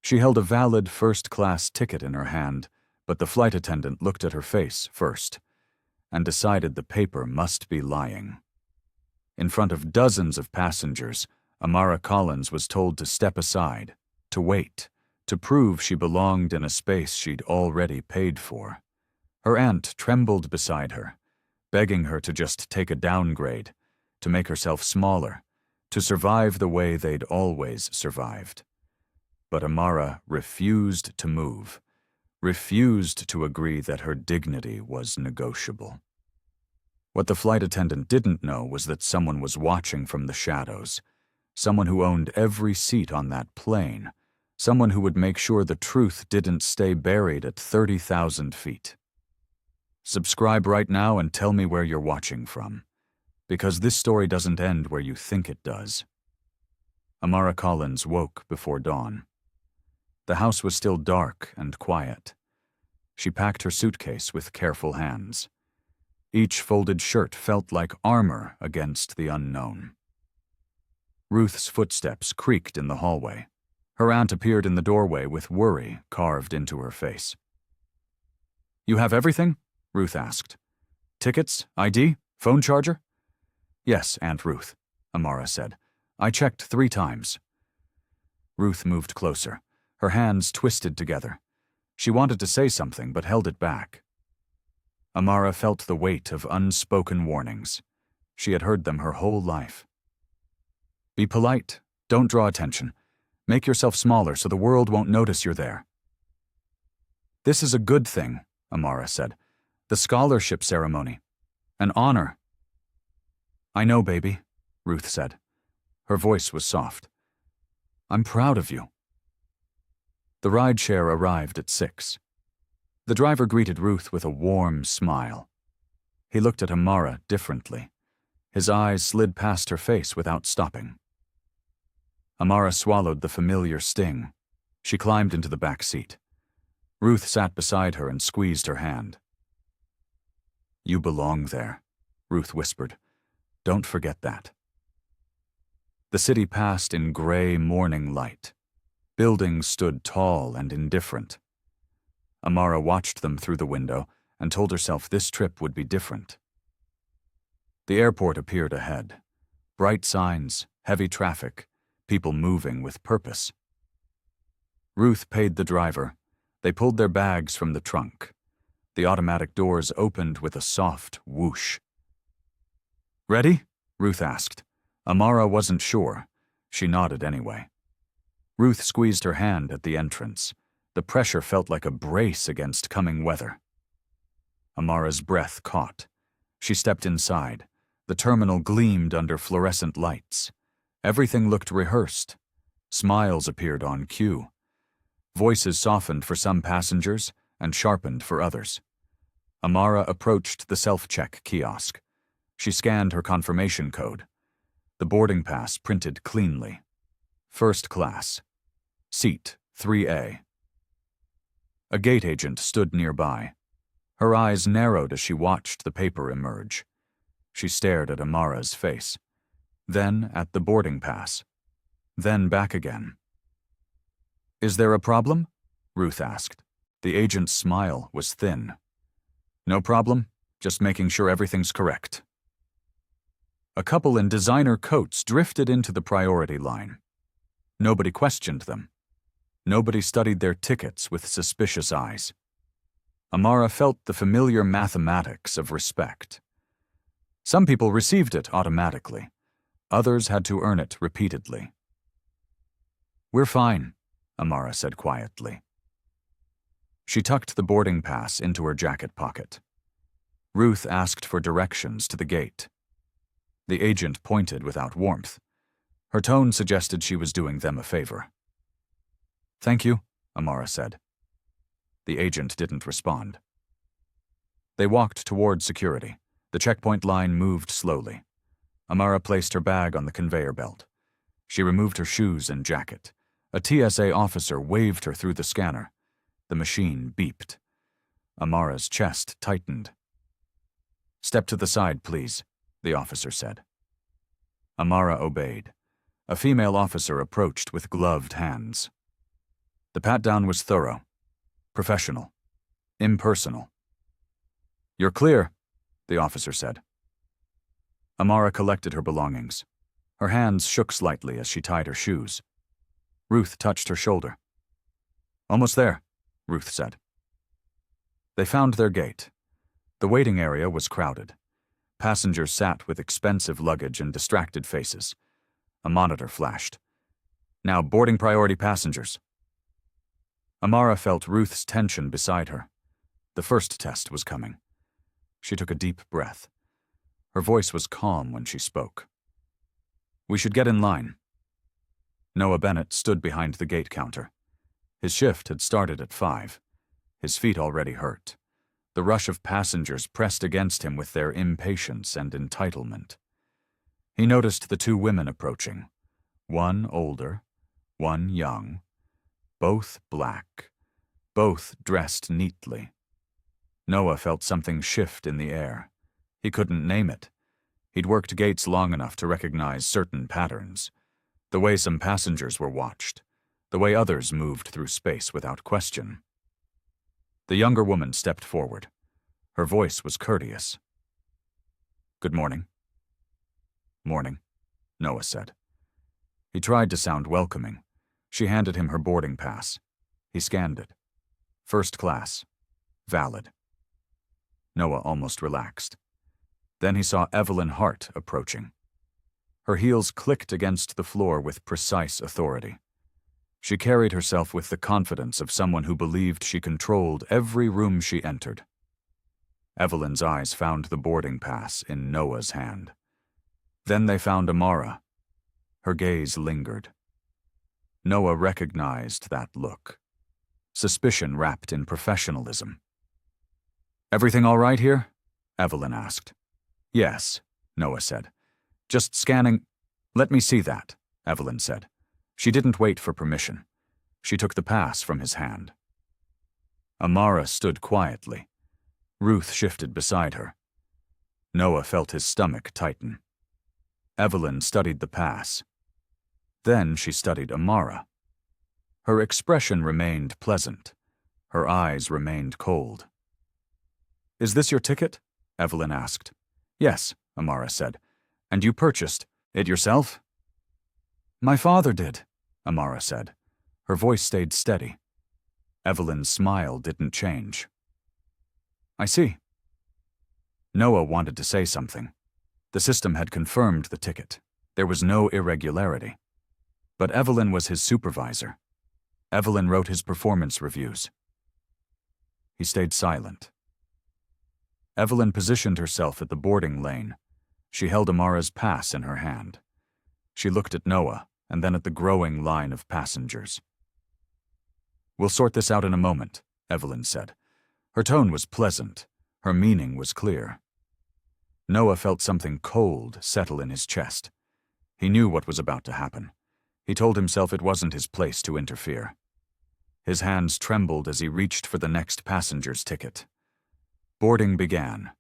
She held a valid first-class ticket in her hand, but the flight attendant looked at her face first and decided the paper must be lying. In front of dozens of passengers, Amara Collins was told to step aside, to wait, to prove she belonged in a space she'd already paid for. Her aunt trembled beside her, begging her to just take a downgrade, to make herself smaller, to survive the way they'd always survived. But Amara refused to move, refused to agree that her dignity was negotiable. What the flight attendant didn't know was that someone was watching from the shadows, someone who owned every seat on that plane, someone who would make sure the truth didn't stay buried at 30,000 feet. Subscribe right now and tell me where you're watching from, because this story doesn't end where you think it does. Amara Collins woke before dawn. The house was still dark and quiet. She packed her suitcase with careful hands. Each folded shirt felt like armor against the unknown. Ruth's footsteps creaked in the hallway. Her aunt appeared in the doorway with worry carved into her face. "You have everything?" Ruth asked. "Tickets, ID, phone charger?" "Yes, Aunt Ruth," Amara said. "I checked 3 times." Ruth moved closer, her hands twisted together. She wanted to say something but held it back. Amara felt the weight of unspoken warnings. She had heard them her whole life. "Be polite. Don't draw attention. Make yourself smaller so the world won't notice you're there." "This is a good thing," Amara said. "The scholarship ceremony. An honor." "I know, baby," Ruth said. Her voice was soft. "I'm proud of you." The rideshare arrived at 6. The driver greeted Ruth with a warm smile. He looked at Amara differently. His eyes slid past her face without stopping. Amara swallowed the familiar sting. She climbed into the back seat. Ruth sat beside her and squeezed her hand. "You belong there," Ruth whispered. "Don't forget that." The city passed in gray morning light. Buildings stood tall and indifferent. Amara watched them through the window and told herself this trip would be different. The airport appeared ahead. Bright signs, heavy traffic, people moving with purpose. Ruth paid the driver. They pulled their bags from the trunk. The automatic doors opened with a soft whoosh. "Ready?" Ruth asked. Amara wasn't sure. She nodded anyway. Ruth squeezed her hand at the entrance. The pressure felt like a brace against coming weather. Amara's breath caught. She stepped inside. The terminal gleamed under fluorescent lights. Everything looked rehearsed. Smiles appeared on cue. Voices softened for some passengers and sharpened for others. Amara approached the self-check kiosk. She scanned her confirmation code. The boarding pass printed cleanly. First class. Seat 3A. A gate agent stood nearby. Her eyes narrowed as she watched the paper emerge. She stared at Amara's face, then at the boarding pass, then back again. "Is there a problem?" Ruth asked. The agent's smile was thin. "No problem, just making sure everything's correct." A couple in designer coats drifted into the priority line. Nobody questioned them. Nobody studied their tickets with suspicious eyes. Amara felt the familiar mathematics of respect. Some people received it automatically. Others had to earn it repeatedly. "We're fine," Amara said quietly. She tucked the boarding pass into her jacket pocket. Ruth asked for directions to the gate. The agent pointed without warmth. Her tone suggested she was doing them a favor. "Thank you," Amara said. The agent didn't respond. They walked toward security. The checkpoint line moved slowly. Amara placed her bag on the conveyor belt. She removed her shoes and jacket. A TSA officer waved her through the scanner. The machine beeped. Amara's chest tightened. "Step to the side, please," the officer said. Amara obeyed. A female officer approached with gloved hands. The pat-down was thorough, professional, impersonal. "You're clear," the officer said. Amara collected her belongings. Her hands shook slightly as she tied her shoes. Ruth touched her shoulder. "Almost there," Ruth said. They found their gate. The waiting area was crowded. Passengers sat with expensive luggage and distracted faces. A monitor flashed. "Now boarding priority passengers." Amara felt Ruth's tension beside her. The first test was coming. She took a deep breath. Her voice was calm when she spoke. "We should get in line." Noah Bennett stood behind the gate counter. His shift had started at 5. His feet already hurt. The rush of passengers pressed against him with their impatience and entitlement. He noticed the two women approaching, one older, one young, both black, both dressed neatly. Noah felt something shift in the air. He couldn't name it. He'd worked gates long enough to recognize certain patterns. The way some passengers were watched, the way others moved through space without question. The younger woman stepped forward. Her voice was courteous. "Good morning." "Morning," Noah said. He tried to sound welcoming. She handed him her boarding pass. He scanned it. First class. Valid. Noah almost relaxed. Then he saw Evelyn Hart approaching. Her heels clicked against the floor with precise authority. She carried herself with the confidence of someone who believed she controlled every room she entered. Evelyn's eyes found the boarding pass in Noah's hand. Then they found Amara. Her gaze lingered. Noah recognized that look. Suspicion wrapped in professionalism. "Everything all right here?" Evelyn asked. "Yes," Noah said. "Just scanning—" "Let me see that," Evelyn said. She didn't wait for permission. She took the pass from his hand. Amara stood quietly. Ruth shifted beside her. Noah felt his stomach tighten. Evelyn studied the pass. Then she studied Amara. Her expression remained pleasant. Her eyes remained cold. "Is this your ticket?" Evelyn asked. "Yes," Amara said. "And you purchased it yourself?" "My father did," Amara said. Her voice stayed steady. Evelyn's smile didn't change. "I see." Noah wanted to say something. The system had confirmed the ticket. There was no irregularity. But Evelyn was his supervisor. Evelyn wrote his performance reviews. He stayed silent. Evelyn positioned herself at the boarding lane. She held Amara's pass in her hand. She looked at Noah and then at the growing line of passengers. "We'll sort this out in a moment," Evelyn said. Her tone was pleasant. Her meaning was clear. Noah felt something cold settle in his chest. He knew what was about to happen. He told himself it wasn't his place to interfere. His hands trembled as he reached for the next passenger's ticket. Boarding began.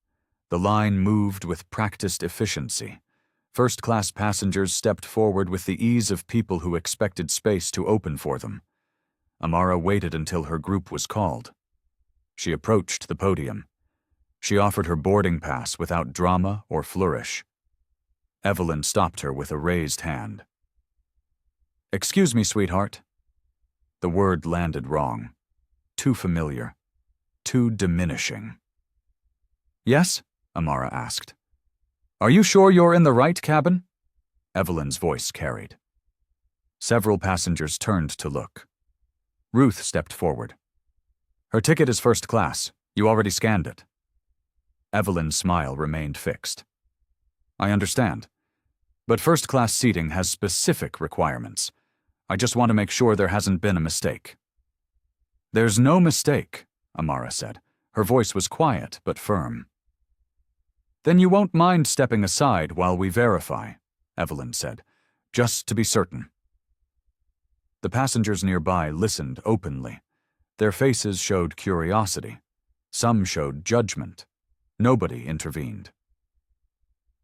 The line moved with practiced efficiency. First-class passengers stepped forward with the ease of people who expected space to open for them. Amara waited until her group was called. She approached the podium. She offered her boarding pass without drama or flourish. Evelyn stopped her with a raised hand. "Excuse me, sweetheart." The word landed wrong. Too familiar. Too diminishing. "Yes?" Amara asked. "Are you sure you're in the right cabin?" Evelyn's voice carried. Several passengers turned to look. Ruth stepped forward. "Her ticket is first class. You already scanned it." Evelyn's smile remained fixed. "I understand. But first-class seating has specific requirements. I just want to make sure there hasn't been a mistake." "There's no mistake," Amara said. Her voice was quiet but firm. "Then you won't mind stepping aside while we verify," Evelyn said, "just to be certain." The passengers nearby listened openly. Their faces showed curiosity. Some showed judgment. Nobody intervened.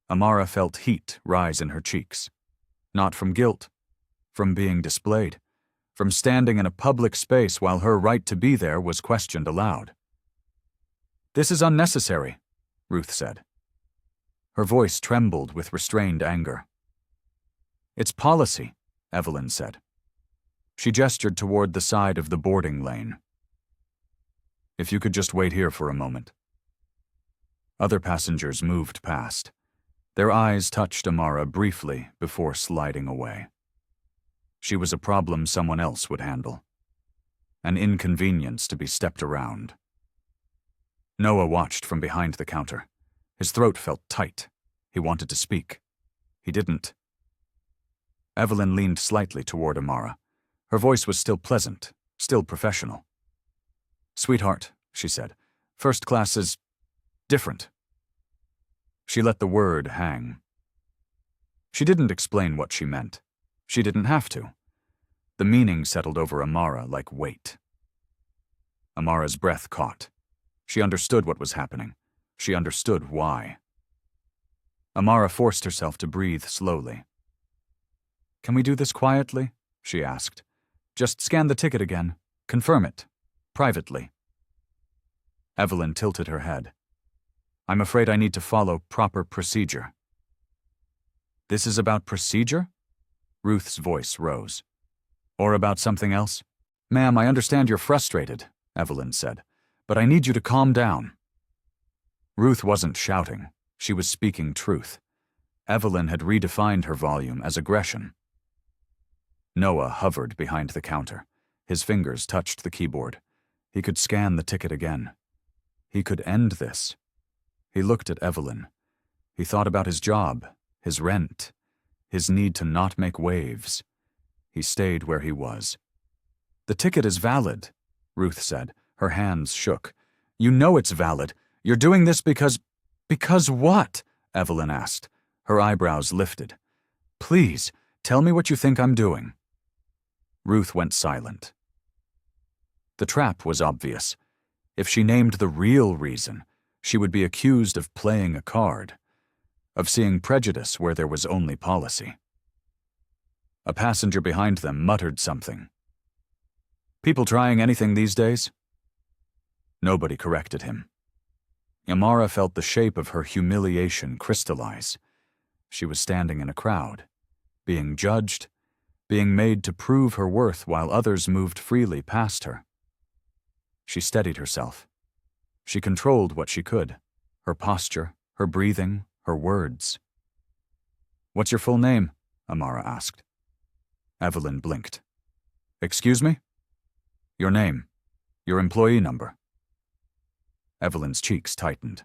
Amara felt heat rise in her cheeks. Not from guilt, from being displayed. from standing in a public space while her right to be there was questioned aloud. "This is unnecessary," Ruth said. Her voice trembled with restrained anger. "It's policy," Evelyn said. She gestured toward the side of the boarding lane. "If you could just wait here for a moment." Other passengers moved past. Their eyes touched Amara briefly before sliding away. She was a problem someone else would handle. An inconvenience to be stepped around. Noah watched from behind the counter. His throat felt tight. He wanted to speak. He didn't. Evelyn leaned slightly toward Amara. Her voice was still pleasant, still professional. "Sweetheart," she said, "first class is different." She let the word hang. She didn't explain what she meant. She didn't have to. The meaning settled over Amara like weight. Amara's breath caught. She understood what was happening. She understood why. Amara forced herself to breathe slowly. "Can we do this quietly?" she asked. "Just scan the ticket again. Confirm it. Privately." Evelyn tilted her head. "I'm afraid I need to follow proper procedure." "This is about procedure?" Ruth's voice rose. "Or about something else?" "Ma'am, I understand you're frustrated," Evelyn said, "but I need you to calm down." Ruth wasn't shouting. She was speaking truth. Evelyn had redefined her volume as aggression. Noah hovered behind the counter. His fingers touched the keyboard. He could scan the ticket again. He could end this. He looked at Evelyn. He thought about his job, his rent, his need to not make waves. He stayed where he was. "The ticket is valid," Ruth said. Her hands shook. "You know it's valid. You're doing this because—" "Because what?" Evelyn asked. Her eyebrows lifted. "Please, tell me what you think I'm doing." Ruth went silent. The trap was obvious. If she named the real reason, she would be accused of playing a card, of seeing prejudice where there was only policy. A passenger behind them muttered something. "People trying anything these days?" Nobody corrected him. Amara felt the shape of her humiliation crystallize. She was standing in a crowd, being judged, being made to prove her worth while others moved freely past her. She steadied herself. She controlled what she could, her posture, her breathing, her words. "What's your full name?" Amara asked. Evelyn blinked. "Excuse me?" "Your name. Your employee number." Evelyn's cheeks tightened.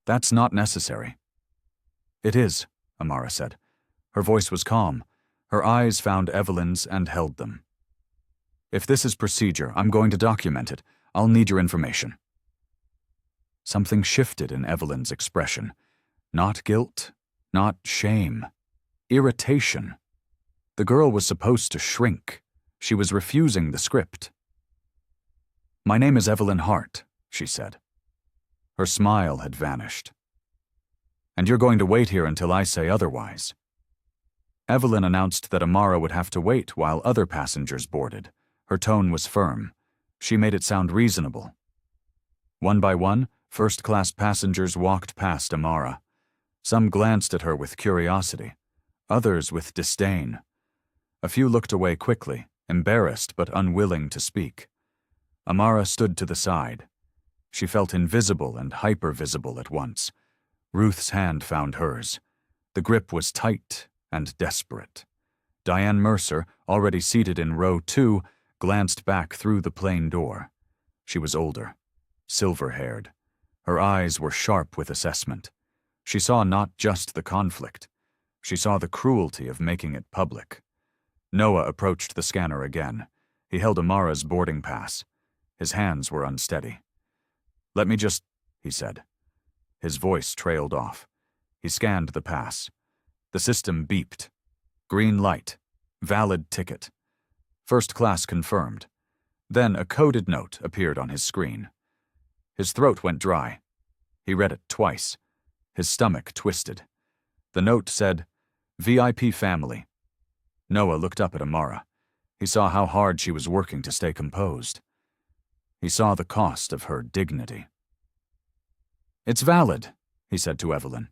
"That's not necessary." "It is," Amara said. Her voice was calm. Her eyes found Evelyn's and held them. "If this is procedure, I'm going to document it. I'll need your information." Something shifted in Evelyn's expression. Not guilt, not shame. Irritation. The girl was supposed to shrink. She was refusing the script. "My name is Evelyn Hart," she said. Her smile had vanished. "And you're going to wait here until I say otherwise." Evelyn announced that Amara would have to wait while other passengers boarded. Her tone was firm. She made it sound reasonable. One by one, first-class passengers walked past Amara. Some glanced at her with curiosity, others with disdain. A few looked away quickly, embarrassed but unwilling to speak. Amara stood to the side. She felt invisible and hyper-visible at once. Ruth's hand found hers. The grip was tight and desperate. Diane Mercer, already seated in row 2, glanced back through the plane door. She was older, silver-haired. Her eyes were sharp with assessment. She saw not just the conflict. She saw the cruelty of making it public. Noah approached the scanner again. He held Amara's boarding pass. His hands were unsteady. "Let me just," he said. His voice trailed off. He scanned the pass. The system beeped. Green light. Valid ticket. First class confirmed. Then a coded note appeared on his screen. His throat went dry. He read it twice. His stomach twisted. The note said, "VIP family." Noah looked up at Amara. He saw how hard she was working to stay composed. He saw the cost of her dignity. "It's valid," he said to Evelyn.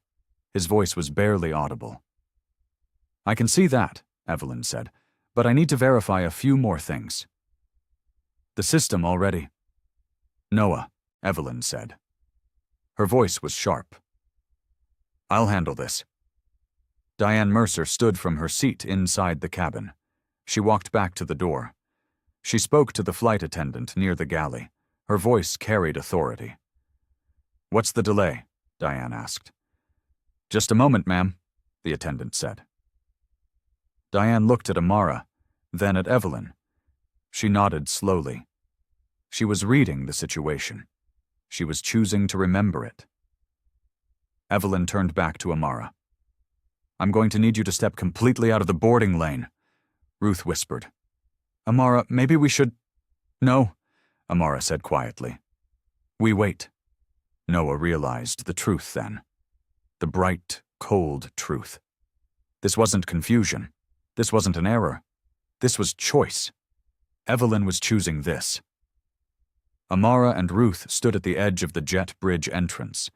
His voice was barely audible. "I can see that," Evelyn said, "but I need to verify a few more things." "The system already." "Noah," Evelyn said. Her voice was sharp. "I'll handle this." Diane Mercer stood from her seat inside the cabin. She walked back to the door. She spoke to the flight attendant near the galley. Her voice carried authority. "What's the delay?" Diane asked. "Just a moment, ma'am," the attendant said. Diane looked at Amara, then at Evelyn. She nodded slowly. She was reading the situation. She was choosing to remember it. Evelyn turned back to Amara. "I'm going to need you to step completely out of the boarding lane," Ruth whispered. "Amara, maybe we should—" "No," Amara said quietly. "We wait." Noah realized the truth then. The bright, cold truth. This wasn't confusion. This wasn't an error. This was choice. Evelyn was choosing this. Amara and Ruth stood at the edge of the jet bridge entrance.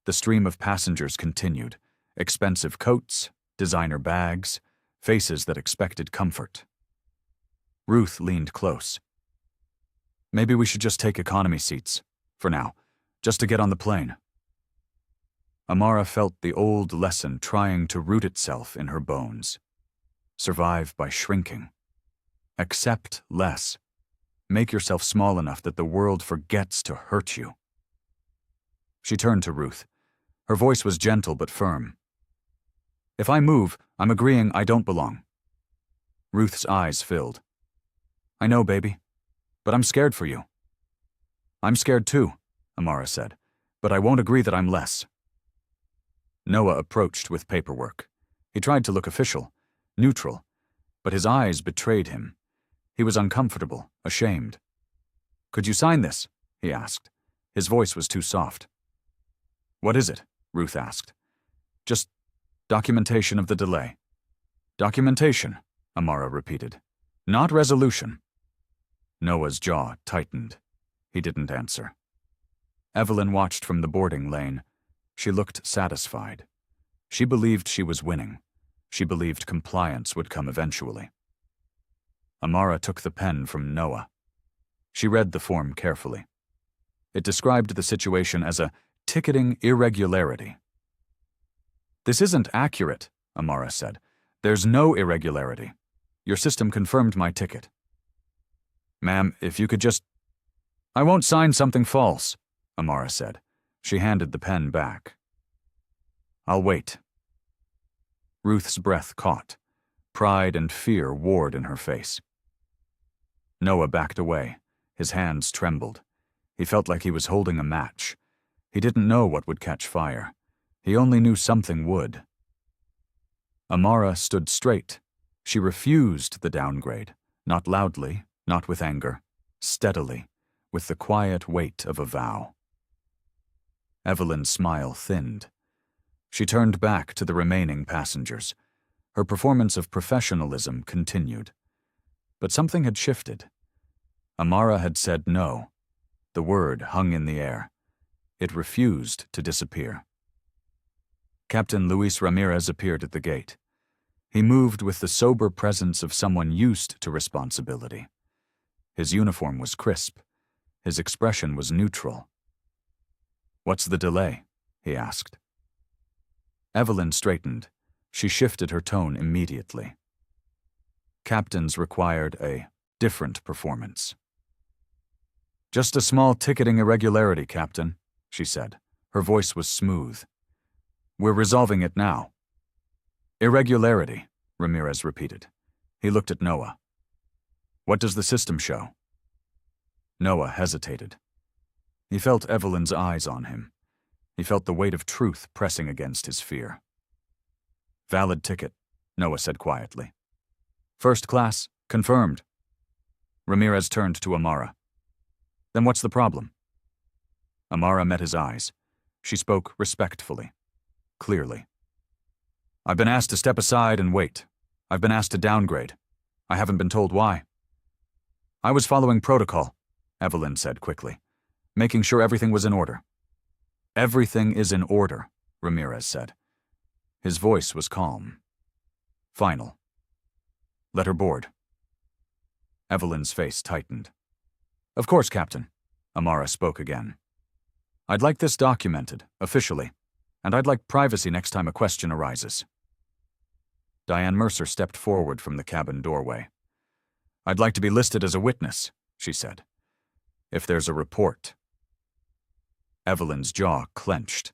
The stream of passengers continued. Expensive coats, designer bags, faces that expected comfort. Ruth leaned close. "Maybe we should just take economy seats, for now, just to get on the plane." Amara felt the old lesson trying to root itself in her bones. Survive by shrinking. Accept less. Make yourself small enough that the world forgets to hurt you. She turned to Ruth. Her voice was gentle but firm. "If I move, I'm agreeing I don't belong." Ruth's eyes filled. "I know, baby, but I'm scared for you." "I'm scared too," Amara said, "but I won't agree that I'm less." Noah approached with paperwork. He tried to look official, neutral, but his eyes betrayed him. He was uncomfortable, ashamed. "Could you sign this?" he asked. His voice was too soft. "What is it?" Ruth asked. "Just documentation of the delay." "Documentation," Amara repeated. "Not resolution." Noah's jaw tightened. He didn't answer. Evelyn watched from the boarding lane. She looked satisfied. She believed she was winning. She believed compliance would come eventually. Amara took the pen from Noah. She read the form carefully. It described the situation as a ticketing irregularity. "This isn't accurate," Amara said. "There's no irregularity. Your system confirmed my ticket." "Ma'am, if you could just—" "I won't sign something false," Amara said. She handed the pen back. "I'll wait." Ruth's breath caught. Pride and fear warred in her face. Noah backed away. His hands trembled. He felt like he was holding a match. He didn't know what would catch fire. He only knew something would. Amara stood straight. She refused the downgrade, not loudly, not with anger, steadily, with the quiet weight of a vow. Evelyn's smile thinned. She turned back to the remaining passengers. Her performance of professionalism continued. But something had shifted. Amara had said no. The word hung in the air. It refused to disappear. Captain Luis Ramirez appeared at the gate. He moved with the sober presence of someone used to responsibility. His uniform was crisp. His expression was neutral. "What's the delay?" he asked. Evelyn straightened. She shifted her tone immediately. Captains required a different performance. "Just a small ticketing irregularity, Captain," she said. Her voice was smooth. "We're resolving it now." "Irregularity," Ramirez repeated. He looked at Noah. "What does the system show?" Noah hesitated. He felt Evelyn's eyes on him. He felt the weight of truth pressing against his fear. "Valid ticket," Noah said quietly. "First class, confirmed." Ramirez turned to Amara. "Then what's the problem?" Amara met his eyes. She spoke respectfully, clearly. "I've been asked to step aside and wait. I've been asked to downgrade. I haven't been told why." I was following protocol, Evelyn said quickly, making sure everything was in order. Everything is in order, Ramirez said. His voice was calm. Final. Let her board. Evelyn's face tightened. Of course, Captain, Amara spoke again. I'd like this documented, officially, and I'd like privacy next time a question arises. Diane Mercer stepped forward from the cabin doorway. I'd like to be listed as a witness, she said. If there's a report. Evelyn's jaw clenched.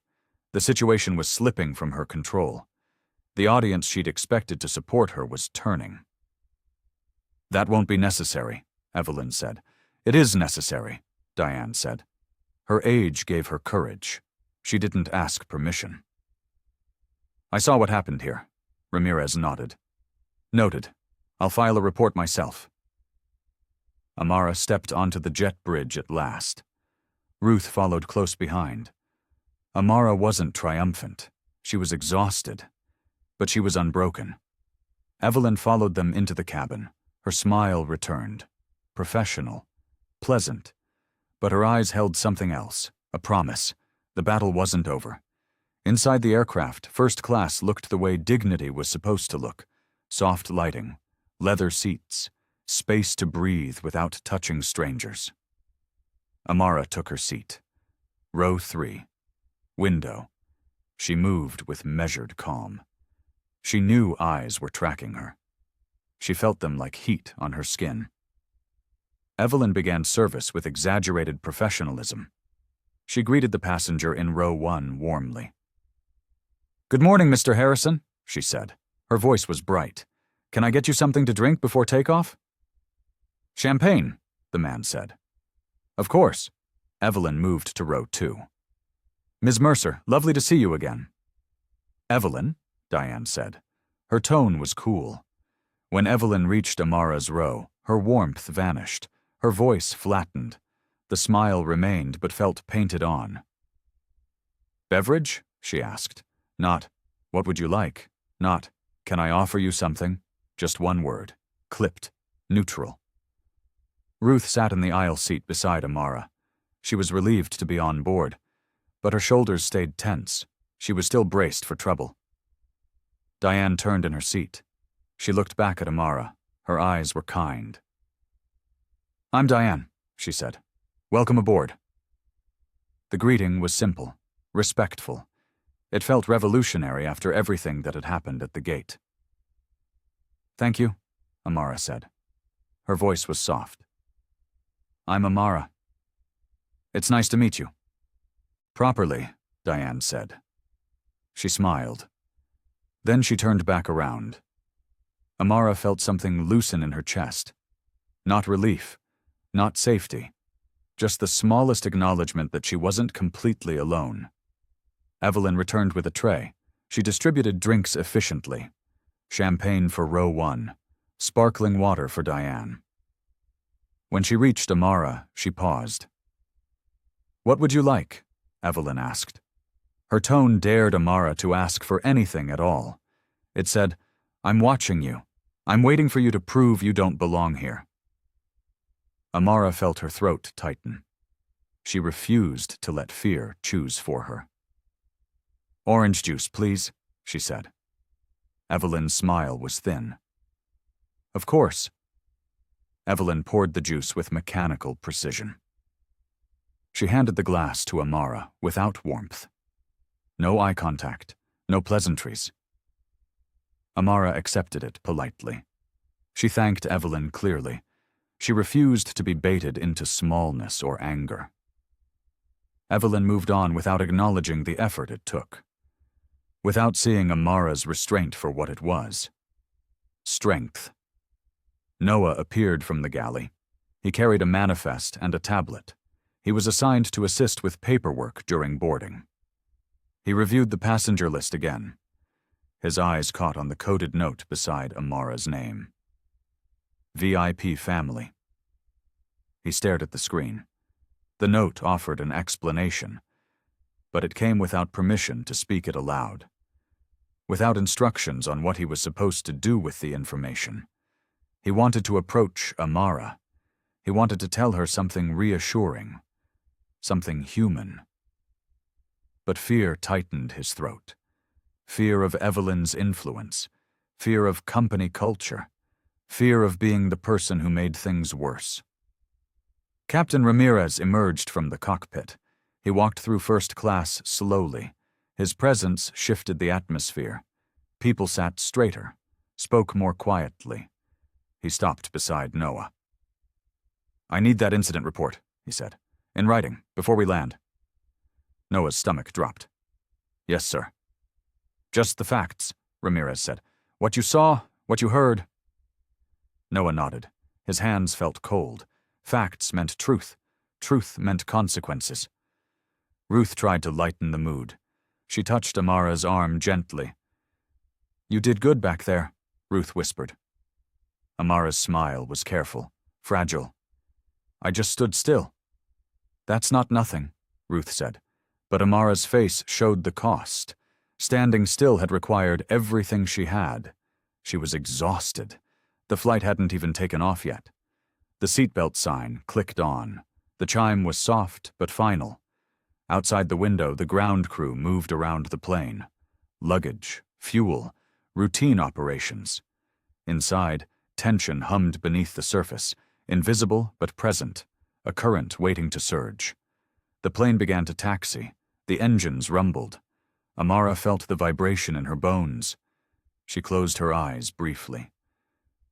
The situation was slipping from her control. The audience she'd expected to support her was turning. That won't be necessary, Evelyn said. It is necessary, Diane said. Her age gave her courage. She didn't ask permission. I saw what happened here, Ramirez nodded. Noted. I'll file a report myself. Amara stepped onto the jet bridge at last. Ruth followed close behind. Amara wasn't triumphant. She was exhausted. But she was unbroken. Evelyn followed them into the cabin. Her smile returned. Professional. Pleasant. But her eyes held something else. A promise. The battle wasn't over. Inside the aircraft, first class looked the way dignity was supposed to look. Soft lighting. Leather seats. Space to breathe without touching strangers. Amara took her seat. Row 3. Window. She moved with measured calm. She knew eyes were tracking her. She felt them like heat on her skin. Evelyn began service with exaggerated professionalism. She greeted the passenger in row 1 warmly. Good morning, Mr. Harrison, she said. Her voice was bright. Can I get you something to drink before takeoff? Champagne, the man said. Of course. Evelyn moved to row 2. Ms. Mercer, lovely to see you again. Evelyn, Diane said. Her tone was cool. When Evelyn reached Amara's row, her warmth vanished. Her voice flattened. The smile remained but felt painted on. Beverage? She asked. Not, what would you like? Not, can I offer you something? Just one word. Clipped. Neutral. Ruth sat in the aisle seat beside Amara. She was relieved to be on board, but her shoulders stayed tense. She was still braced for trouble. Diane turned in her seat. She looked back at Amara. Her eyes were kind. I'm Diane, she said. Welcome aboard. The greeting was simple, respectful. It felt revolutionary after everything that had happened at the gate. Thank you, Amara said. Her voice was soft. I'm Amara. It's nice to meet you. Properly, Diane said. She smiled. Then she turned back around. Amara felt something loosen in her chest. Not relief, not safety, just the smallest acknowledgement that she wasn't completely alone. Evelyn returned with a tray. She distributed drinks efficiently. Champagne for row 1, sparkling water for Diane. When she reached Amara, she paused. What would you like? Evelyn asked. Her tone dared Amara to ask for anything at all. It said, I'm watching you. I'm waiting for you to prove you don't belong here. Amara felt her throat tighten. She refused to let fear choose for her. Orange juice, please, she said. Evelyn's smile was thin. Of course. Evelyn poured the juice with mechanical precision. She handed the glass to Amara without warmth. No eye contact, no pleasantries. Amara accepted it politely. She thanked Evelyn clearly. She refused to be baited into smallness or anger. Evelyn moved on without acknowledging the effort it took, without seeing Amara's restraint for what it was. Strength. Noah appeared from the galley. He carried a manifest and a tablet. He was assigned to assist with paperwork during boarding. He reviewed the passenger list again. His eyes caught on the coded note beside Amara's name. VIP family. He stared at the screen. The note offered an explanation, but it came without permission to speak it aloud. Without instructions on what he was supposed to do with the information. He wanted to approach Amara. He wanted to tell her something reassuring, something human. But fear tightened his throat. Fear of Evelyn's influence, fear of company culture, fear of being the person who made things worse. Captain Ramirez emerged from the cockpit. He walked through first class slowly. His presence shifted the atmosphere. People sat straighter, spoke more quietly. He stopped beside Noah. "I need that incident report," he said. "In writing, before we land." Noah's stomach dropped. "Yes, sir." "Just the facts," Ramirez said. "What you saw, what you heard." Noah nodded. His hands felt cold. Facts meant truth. Truth meant consequences. Ruth tried to lighten the mood. She touched Amara's arm gently. "You did good back there," Ruth whispered. Amara's smile was careful, fragile. "I just stood still." "That's not nothing," Ruth said. But Amara's face showed the cost. Standing still had required everything she had. She was exhausted. The flight hadn't even taken off yet. The seatbelt sign clicked on. The chime was soft but final. Outside the window, the ground crew moved around the plane. Luggage, fuel, routine operations. Inside, tension hummed beneath the surface, invisible but present, a current waiting to surge. The plane began to taxi. The engines rumbled. Amara felt the vibration in her bones. She closed her eyes briefly.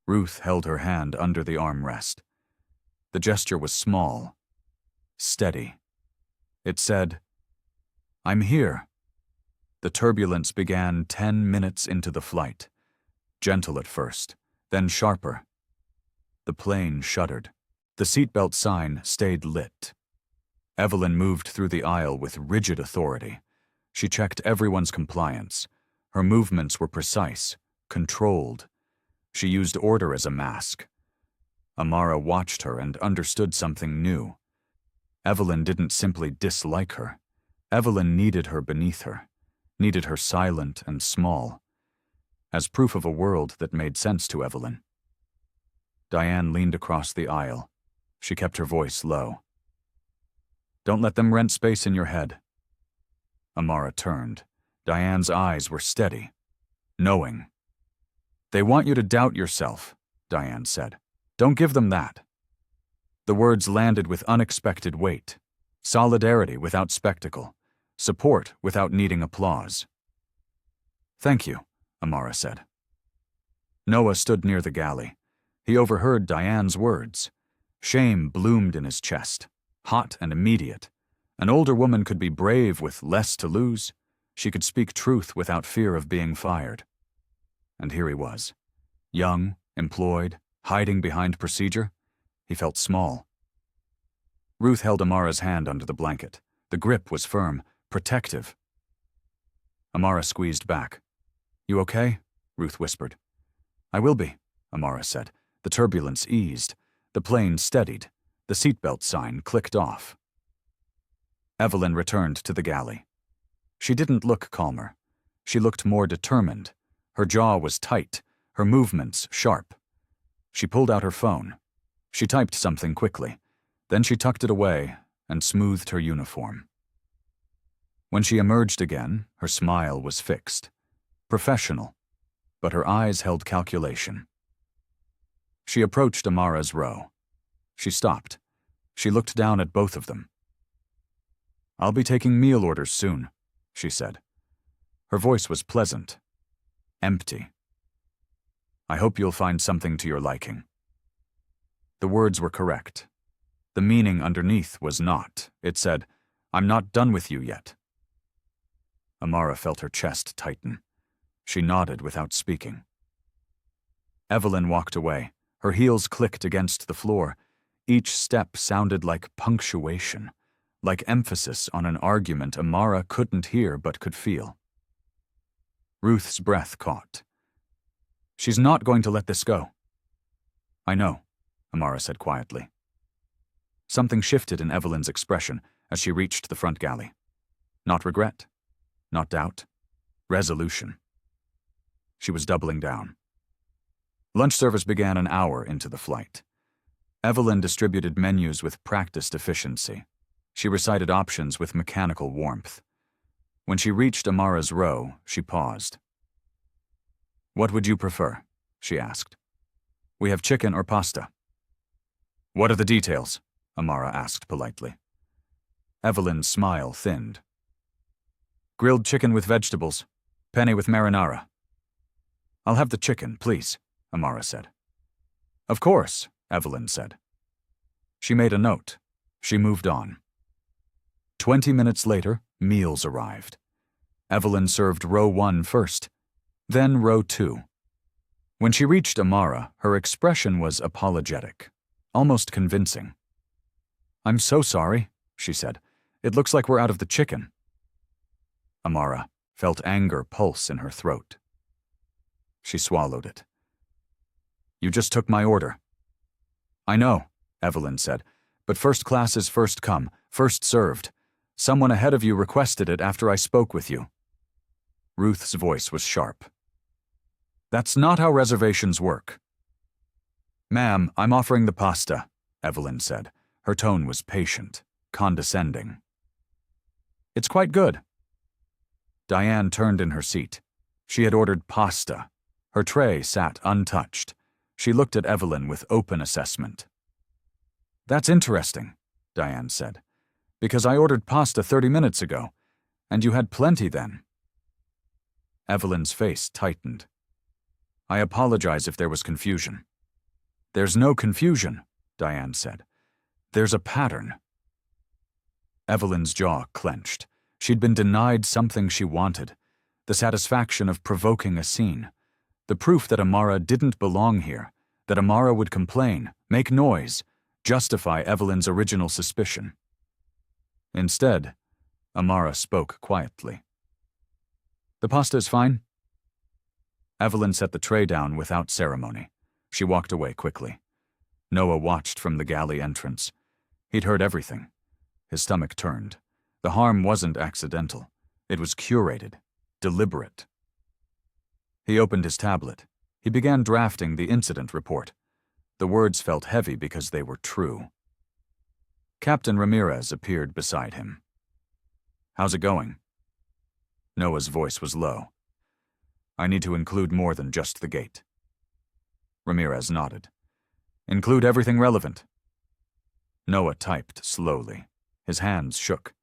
Ruth held her hand under the armrest. The gesture was small, steady. It said, "I'm here." The turbulence began 10 minutes into the flight. Gentle at first, then sharper. The plane shuddered. The seatbelt sign stayed lit. Evelyn moved through the aisle with rigid authority. She checked everyone's compliance. Her movements were precise, controlled. She used order as a mask. Amara watched her and understood something new. Evelyn didn't simply dislike her. Evelyn needed her beneath her, needed her silent and small, as proof of a world that made sense to Evelyn. Diane leaned across the aisle. She kept her voice low. "Don't let them rent space in your head." Amara turned. Diane's eyes were steady, knowing. "They want you to doubt yourself," Diane said. "Don't give them that." The words landed with unexpected weight. Solidarity without spectacle. Support without needing applause. "Thank you," Amara said. Noah stood near the galley. He overheard Diane's words. Shame bloomed in his chest, hot and immediate. An older woman could be brave with less to lose. She could speak truth without fear of being fired. And here he was, young, employed, hiding behind procedure. He felt small. Ruth held Amara's hand under the blanket. The grip was firm, protective. Amara squeezed back. "You okay?" Ruth whispered. "I will be," Amara said. The turbulence eased. The plane steadied. The seatbelt sign clicked off. Evelyn returned to the galley. She didn't look calmer. She looked more determined. Her jaw was tight, her movements sharp. She pulled out her phone. She typed something quickly. Then she tucked it away and smoothed her uniform. When she emerged again, her smile was fixed. Professional, but her eyes held calculation. She approached Amara's row. She stopped. She looked down at both of them. "I'll be taking meal orders soon," she said. Her voice was pleasant, empty. "I hope you'll find something to your liking." The words were correct. The meaning underneath was not. It said, "I'm not done with you yet." Amara felt her chest tighten. She nodded without speaking. Evelyn walked away. Her heels clicked against the floor. Each step sounded like punctuation, like emphasis on an argument Amara couldn't hear but could feel. Ruth's breath caught. "She's not going to let this go." "I know," Amara said quietly. Something shifted in Evelyn's expression as she reached the front galley. Not regret, not doubt, resolution. She was doubling down. Lunch service began an hour into the flight. Evelyn distributed menus with practiced efficiency. She recited options with mechanical warmth. When she reached Amara's row, she paused. "What would you prefer?" she asked. "We have chicken or pasta." "What are the details?" Amara asked politely. Evelyn's smile thinned. "Grilled chicken with vegetables, penne with marinara." "I'll have the chicken, please," Amara said. "Of course," Evelyn said. She made a note. She moved on. 20 minutes later, meals arrived. Evelyn served row 1 first, then row 2. When she reached Amara, her expression was apologetic, almost convincing. "I'm so sorry," she said. "It looks like we're out of the chicken." Amara felt anger pulse in her throat. She swallowed it. "You just took my order." "I know," Evelyn said, "but first class is first come, first served. Someone ahead of you requested it after I spoke with you." Ruth's voice was sharp. "That's not how reservations work." "Ma'am, I'm offering the pasta," Evelyn said. Her tone was patient, condescending. "It's quite good." Diane turned in her seat. She had ordered pasta. Her tray sat untouched. She looked at Evelyn with open assessment. "That's interesting," Diane said, "because I ordered pasta 30 minutes ago, and you had plenty then." Evelyn's face tightened. "I apologize if there was confusion." "There's no confusion," Diane said. "There's a pattern." Evelyn's jaw clenched. She'd been denied something she wanted, the satisfaction of provoking a scene, the proof that Amara didn't belong here, that Amara would complain, make noise, justify Evelyn's original suspicion. Instead, Amara spoke quietly. "The pasta is fine." Evelyn set the tray down without ceremony. She walked away quickly. Noah watched from the galley entrance. He'd heard everything. His stomach turned. The harm wasn't accidental. It was curated, deliberate. He opened his tablet. He began drafting the incident report. The words felt heavy because they were true. Captain Ramirez appeared beside him. "How's it going?" Noah's voice was low. "I need to include more than just the gate." Ramirez nodded. "Include everything relevant." Noah typed slowly. His hands shook.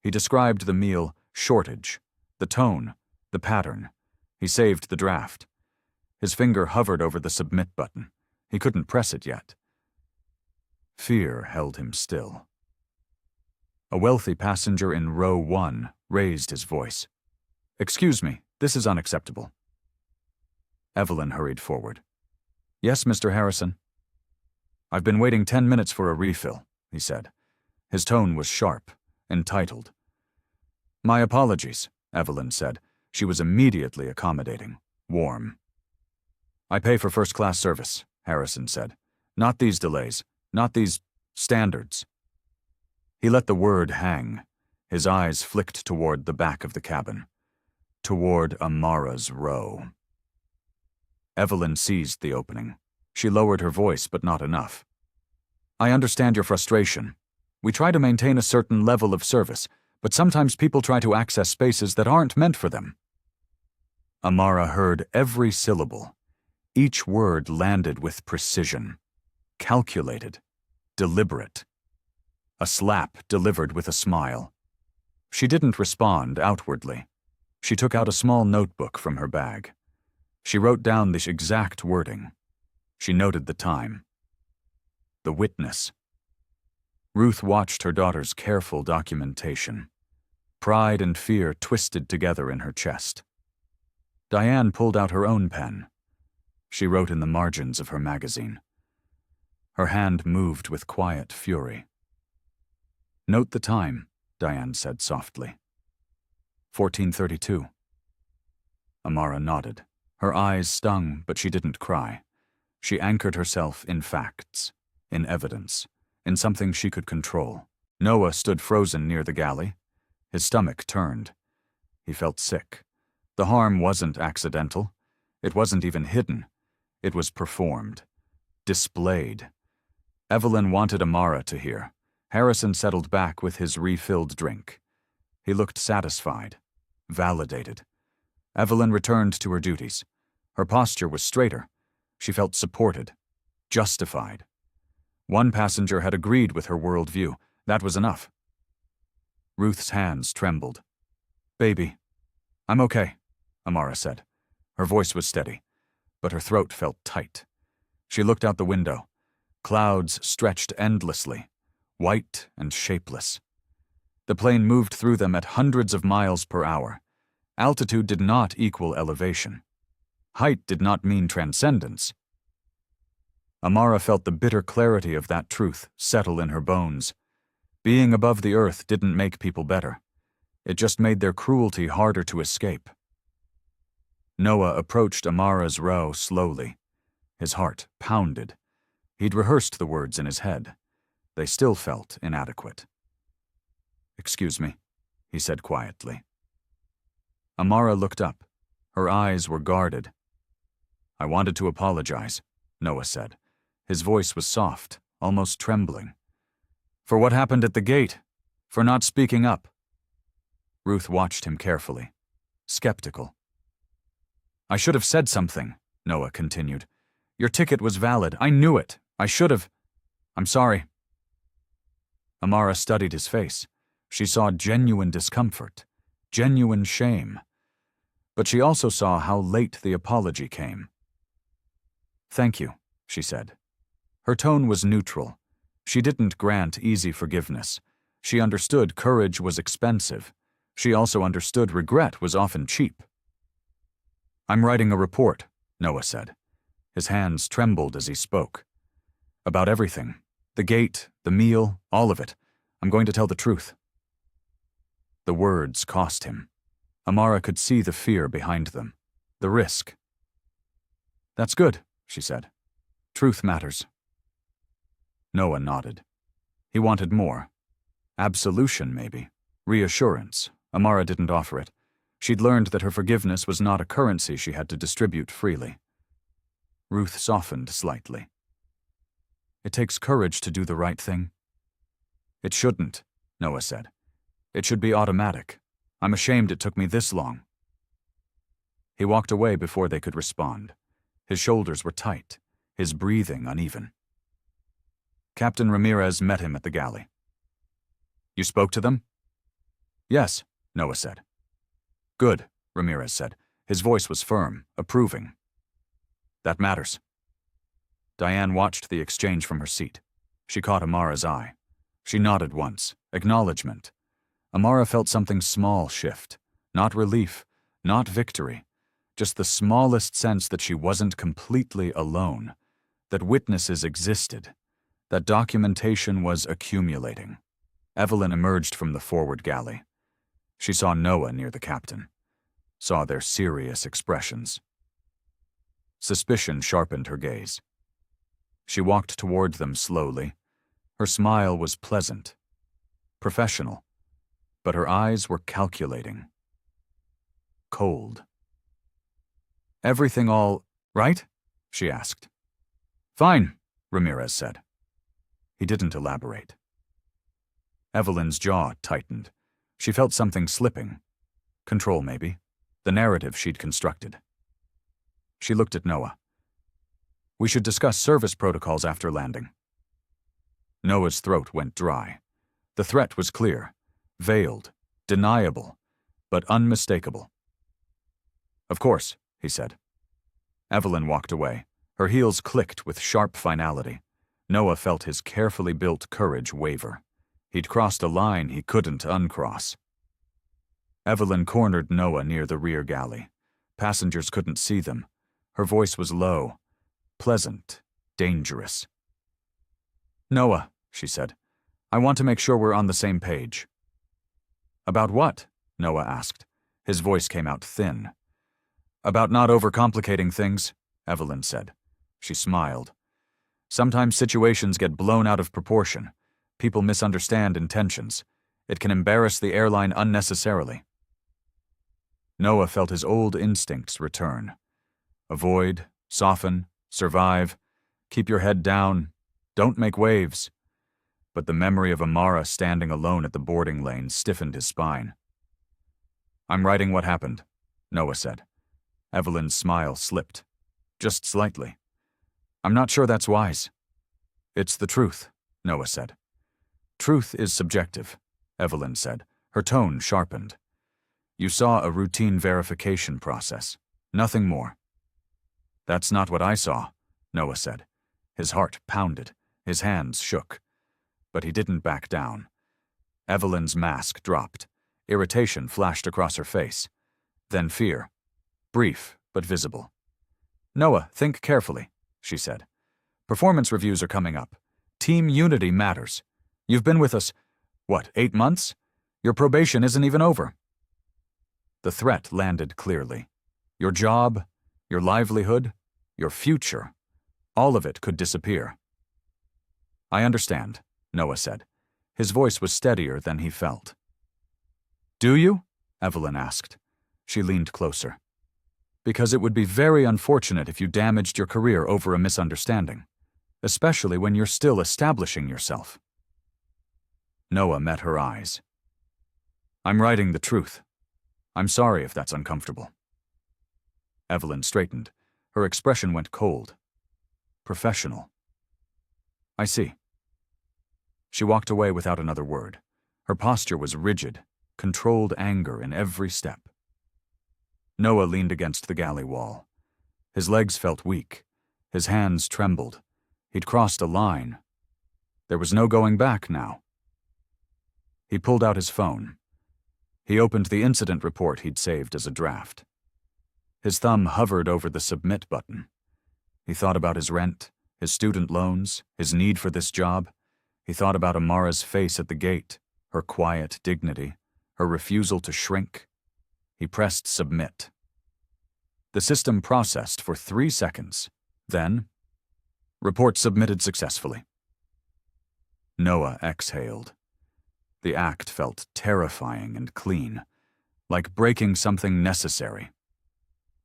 He described the meal shortage, the tone, the pattern. He saved the draft. His finger hovered over the submit button. He couldn't press it yet. Fear held him still. A wealthy passenger in row 1 raised his voice. "Excuse me, this is unacceptable." Evelyn hurried forward. "Yes, Mr. Harrison." "I've been waiting 10 minutes for a refill," he said. His tone was sharp, entitled. "My apologies," Evelyn said. She was immediately accommodating, warm. "I pay for first-class service," Harrison said. "Not these delays, not these standards." He let the word hang. His eyes flicked toward the back of the cabin, toward Amara's row. Evelyn seized the opening. She lowered her voice, but not enough. "I understand your frustration. We try to maintain a certain level of service, but sometimes people try to access spaces that aren't meant for them." Amara heard every syllable. Each word landed with precision, calculated, deliberate. A slap delivered with a smile. She didn't respond outwardly. She took out a small notebook from her bag. She wrote down the exact wording. She noted the time. The witness. Ruth watched her daughter's careful documentation. Pride and fear twisted together in her chest. Diane pulled out her own pen. She wrote in the margins of her magazine. Her hand moved with quiet fury. "Note the time," Diane said softly. 14:32. Amara nodded. Her eyes stung, but she didn't cry. She anchored herself in facts, in evidence, in something she could control. Noah stood frozen near the galley. His stomach turned. He felt sick. The harm wasn't accidental. It wasn't even hidden. It was performed, displayed. Evelyn wanted Amara to hear. Harrison settled back with his refilled drink. He looked satisfied, validated. Evelyn returned to her duties. Her posture was straighter. She felt supported, justified. One passenger had agreed with her worldview. That was enough. Ruth's hands trembled. "Baby, I'm okay," Amara said. Her voice was steady, but her throat felt tight. She looked out the window. Clouds stretched endlessly, white and shapeless. The plane moved through them at hundreds of miles per hour. Altitude did not equal elevation. Height did not mean transcendence. Amara felt the bitter clarity of that truth settle in her bones. Being above the earth didn't make people better. It just made their cruelty harder to escape. Noah approached Amara's row slowly. His heart pounded. He'd rehearsed the words in his head. They still felt inadequate. "Excuse me," he said quietly. Amara looked up. Her eyes were guarded. "I wanted to apologize," Noah said. His voice was soft, almost trembling. "For what happened at the gate? For not speaking up?" Ruth watched him carefully, skeptical. "I should have said something," Noah continued. "Your ticket was valid. I knew it. I should have. I'm sorry." Amara studied his face. She saw genuine discomfort, genuine shame. But she also saw how late the apology came. "Thank you," she said. Her tone was neutral. She didn't grant easy forgiveness. She understood courage was expensive. She also understood regret was often cheap. "I'm writing a report," Noah said. His hands trembled as he spoke. "About everything. The gate, the meal, all of it. I'm going to tell the truth." The words cost him. Amara could see the fear behind them, the risk. "That's good," she said. "Truth matters." Noah nodded. He wanted more. Absolution, maybe. Reassurance. Amara didn't offer it. She'd learned that her forgiveness was not a currency she had to distribute freely. Ruth softened slightly. "It takes courage to do the right thing." "It shouldn't," Noah said. "It should be automatic. I'm ashamed it took me this long." He walked away before they could respond. His shoulders were tight, his breathing uneven. Captain Ramirez met him at the galley. "You spoke to them?" "Yes," Noah said. "Good," Ramirez said. His voice was firm, approving. "That matters." Diane watched the exchange from her seat. She caught Amara's eye. She nodded once, acknowledgement. Amara felt something small shift. Not relief, not victory. Just the smallest sense that she wasn't completely alone. That witnesses existed. That documentation was accumulating. Evelyn emerged from the forward galley. She saw Noah near the captain. Saw their serious expressions. Suspicion sharpened her gaze. She walked toward them slowly. Her smile was pleasant, professional, but her eyes were calculating. Cold. "Everything all right?" she asked. "Fine," Ramirez said. He didn't elaborate. Evelyn's jaw tightened. She felt something slipping. Control, maybe. The narrative she'd constructed. She looked at Noah. "We should discuss service protocols after landing." Noah's throat went dry. The threat was clear, veiled, deniable, but unmistakable. "Of course," he said. Evelyn walked away. Her heels clicked with sharp finality. Noah felt his carefully built courage waver. He'd crossed a line he couldn't uncross. Evelyn cornered Noah near the rear galley. Passengers couldn't see them. Her voice was low, pleasant, dangerous. "Noah," she said, "I want to make sure we're on the same page." "About what?" Noah asked. His voice came out thin. "About not overcomplicating things," Evelyn said. She smiled. "Sometimes situations get blown out of proportion. People misunderstand intentions. It can embarrass the airline unnecessarily." Noah felt his old instincts return. Avoid, soften, survive, keep your head down, Don't make waves. But the memory of Amara standing alone at the boarding lane stiffened his spine. I'm writing what happened, Noah said. Evelyn's smile slipped. Just slightly. I'm not sure that's wise. It's the truth, Noah said. Truth is subjective, Evelyn said, her tone sharpened. You saw a routine verification process. Nothing more. That's not what I saw, Noah said. His heart pounded. His hands shook. But he didn't back down. Evelyn's mask dropped. Irritation flashed across her face. Then fear. Brief, but visible. Noah, think carefully, she said. Performance reviews are coming up. Team unity matters. You've been with us, 8 months? Your probation isn't even over. The threat landed clearly. Your job, your livelihood, your future, all of it could disappear. I understand, Noah said. His voice was steadier than he felt. Do you? Evelyn asked. She leaned closer. Because it would be very unfortunate if you damaged your career over a misunderstanding, especially when you're still establishing yourself. Noah met her eyes. I'm writing the truth. I'm sorry if that's uncomfortable. Evelyn straightened. Her expression went cold. Professional. I see. She walked away without another word. Her posture was rigid, controlled anger in every step. Noah leaned against the galley wall. His legs felt weak. His hands trembled. He'd crossed a line. There was no going back now. He pulled out his phone. He opened the incident report he'd saved as a draft. His thumb hovered over the submit button. He thought about his rent, his student loans, his need for this job. He thought about Amara's face at the gate, her quiet dignity, her refusal to shrink. He pressed submit. The system processed for 3 seconds. Then, report submitted successfully. Noah exhaled. The act felt terrifying and clean, like breaking something necessary.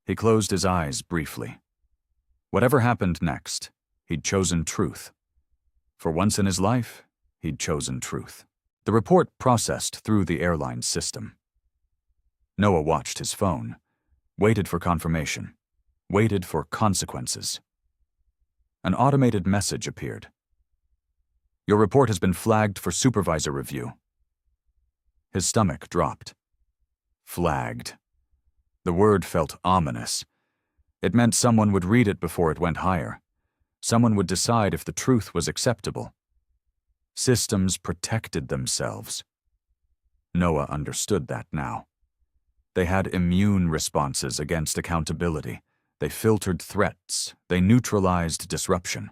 He closed his eyes briefly. Whatever happened next, he'd chosen truth. For once in his life, he'd chosen truth. The report processed through the airline system. Noah watched his phone, waited for confirmation, waited for consequences. An automated message appeared. Your report has been flagged for supervisor review. His stomach dropped. Flagged. The word felt ominous. It meant someone would read it before it went higher. Someone would decide if the truth was acceptable. Systems protected themselves. Noah understood that now. They had immune responses against accountability. They filtered threats. They neutralized disruption.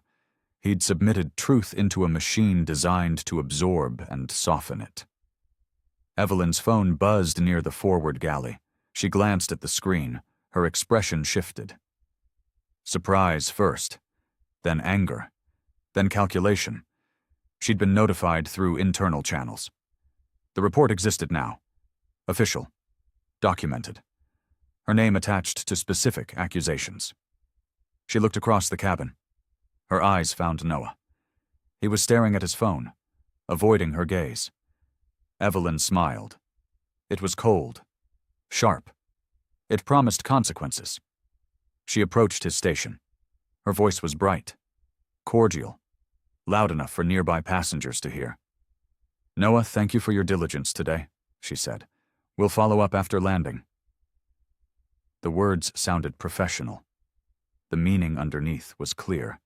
He'd submitted truth into a machine designed to absorb and soften it. Evelyn's phone buzzed near the forward galley. She glanced at the screen. Her expression shifted. Surprise first, then anger, then calculation. She'd been notified through internal channels. The report existed now. Official. Documented. Her name attached to specific accusations. She looked across the cabin. Her eyes found Noah. He was staring at his phone, avoiding her gaze. Evelyn smiled. It was cold, sharp. It promised consequences. She approached his station. Her voice was bright, cordial, loud enough for nearby passengers to hear. Noah, thank you for your diligence today, she said. We'll follow up after landing. The words sounded professional. The meaning underneath was clear.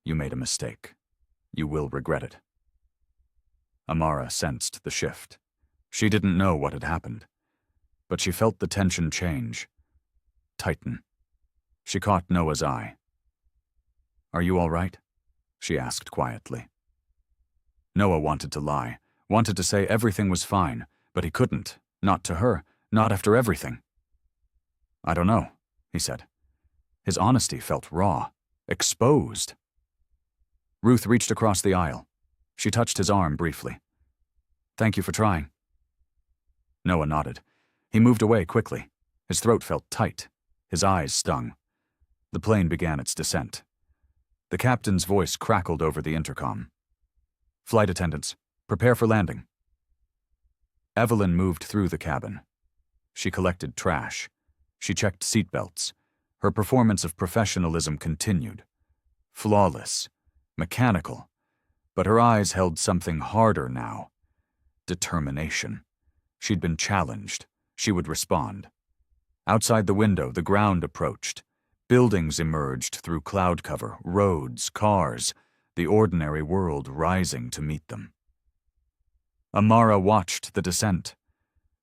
You made a mistake. You will regret it. Amara sensed the shift. She didn't know what had happened, but she felt the tension change, tighten. She caught Noah's eye. Are you all right? She asked quietly. Noah wanted to lie, wanted to say everything was fine, but he couldn't, not to her, not after everything. I don't know, he said. His honesty felt raw, exposed. Ruth reached across the aisle. She touched his arm briefly. Thank you for trying. Noah nodded. He moved away quickly. His throat felt tight. His eyes stung. The plane began its descent. The The captain's voice crackled over the intercom. "Flight attendants, prepare for landing." Evelyn moved through the cabin. She collected trash. She checked seatbelts. Her performance of professionalism continued. Flawless, mechanical, but her eyes held something harder now. Determination. She'd been challenged. She would respond. Outside the window, the ground approached. Buildings emerged through cloud cover, roads, cars, the ordinary world rising to meet them. Amara watched the descent.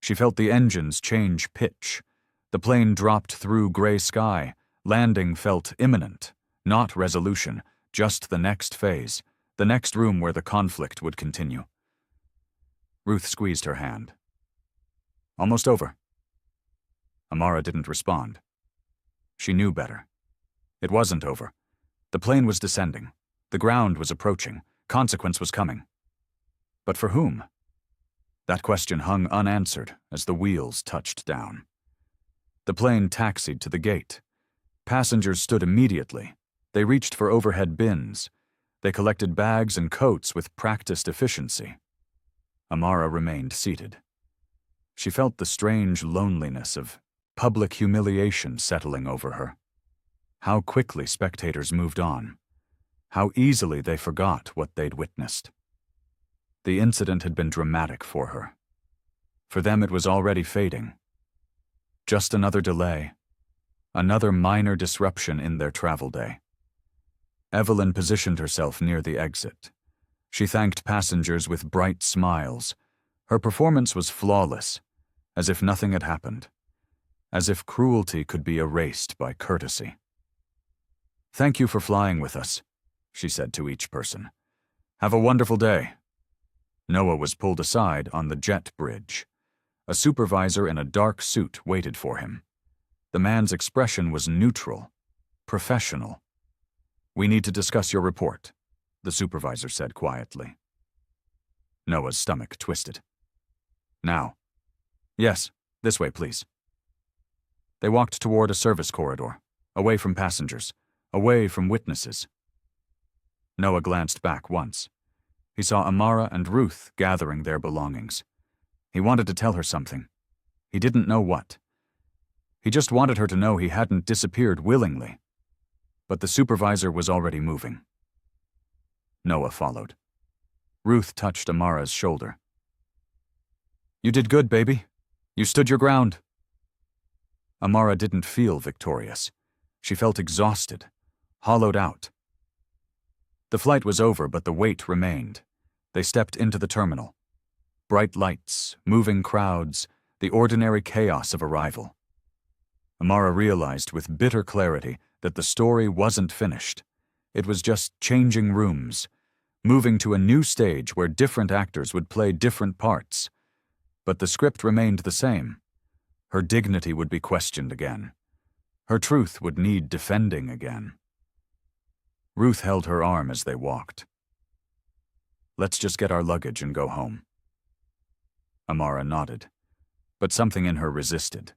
She felt the engines change pitch. The plane dropped through gray sky. Landing felt imminent, not resolution, just the next phase, the next room where the conflict would continue. Ruth squeezed her hand. "Almost over." Amara didn't respond. She knew better. It wasn't over. The plane was descending. The ground was approaching. Consequence was coming. But for whom? That question hung unanswered as the wheels touched down. The plane taxied to the gate. Passengers stood immediately. They reached for overhead bins. They collected bags and coats with practiced efficiency. Amara remained seated. She felt the strange loneliness of public humiliation settling over her. How quickly spectators moved on. How easily they forgot what they'd witnessed. The incident had been dramatic for her. For them, it was already fading. Just another delay. Another minor disruption in their travel day. Evelyn positioned herself near the exit. She thanked passengers with bright smiles. Her performance was flawless, as if nothing had happened. As if cruelty could be erased by courtesy. "Thank you for flying with us," she said to each person. "Have a wonderful day." Noah was pulled aside on the jet bridge. A supervisor in a dark suit waited for him. The man's expression was neutral, professional. "We need to discuss your report," the supervisor said quietly. Noah's stomach twisted. "Now." "Yes, this way, please." They walked toward a service corridor, away from passengers, away from witnesses. Noah glanced back once. He saw Amara and Ruth gathering their belongings. He wanted to tell her something. He didn't know what. He just wanted her to know he hadn't disappeared willingly. But the supervisor was already moving. Noah followed. Ruth touched Amara's shoulder. "You did good, baby. You stood your ground." Amara didn't feel victorious. She felt exhausted, hollowed out. The flight was over, but the wait remained. They stepped into the terminal. Bright lights, moving crowds, the ordinary chaos of arrival. Amara realized with bitter clarity that the story wasn't finished. It was just changing rooms, moving to a new stage where different actors would play different parts. But the script remained the same. Her dignity would be questioned again. Her truth would need defending again. Ruth held her arm as they walked. "Let's just get our luggage and go home." Amara nodded, but something in her resisted.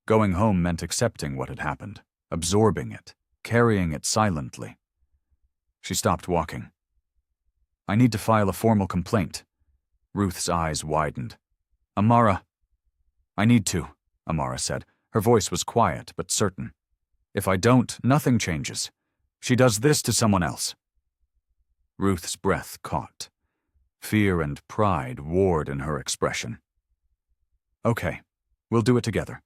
Going home meant accepting what had happened, absorbing it, carrying it silently. She stopped walking. "I need to file a formal complaint." Ruth's eyes widened. "Amara." "I need to," Amara said. Her voice was quiet but certain. "If I don't, nothing changes. She does this to someone else." Ruth's breath caught. Fear and pride warred in her expression. "Okay, we'll do it together."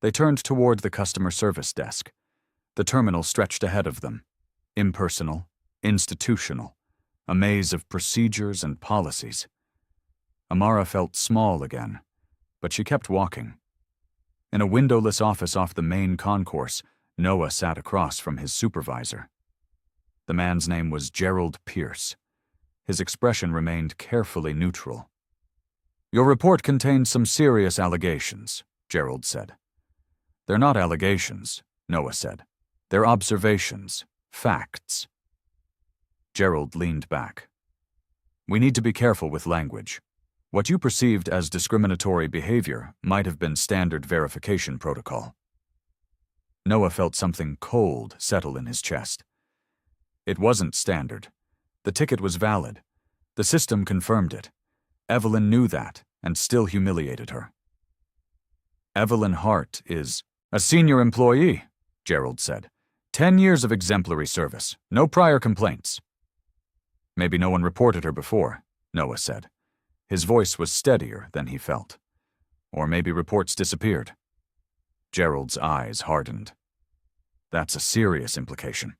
They turned toward the customer service desk. The terminal stretched ahead of them. Impersonal, institutional, a maze of procedures and policies. Amara felt small again, but she kept walking. In a windowless office off the main concourse, Noah sat across from his supervisor. The man's name was Gerald Pierce. His expression remained carefully neutral. "Your report contains some serious allegations," Gerald said. "They're not allegations," Noah said. "They're observations, facts." Gerald leaned back. "We need to be careful with language. What you perceived as discriminatory behavior might have been standard verification protocol." Noah felt something cold settle in his chest. It wasn't standard. The ticket was valid. The system confirmed it. Evelyn knew that and still humiliated her. Evelyn Hart is a senior employee, Gerald said. 10 years of exemplary service, no prior complaints. Maybe no one reported her before, Noah said. His voice was steadier than he felt. Or maybe reports disappeared. Gerald's eyes hardened. That's a serious implication.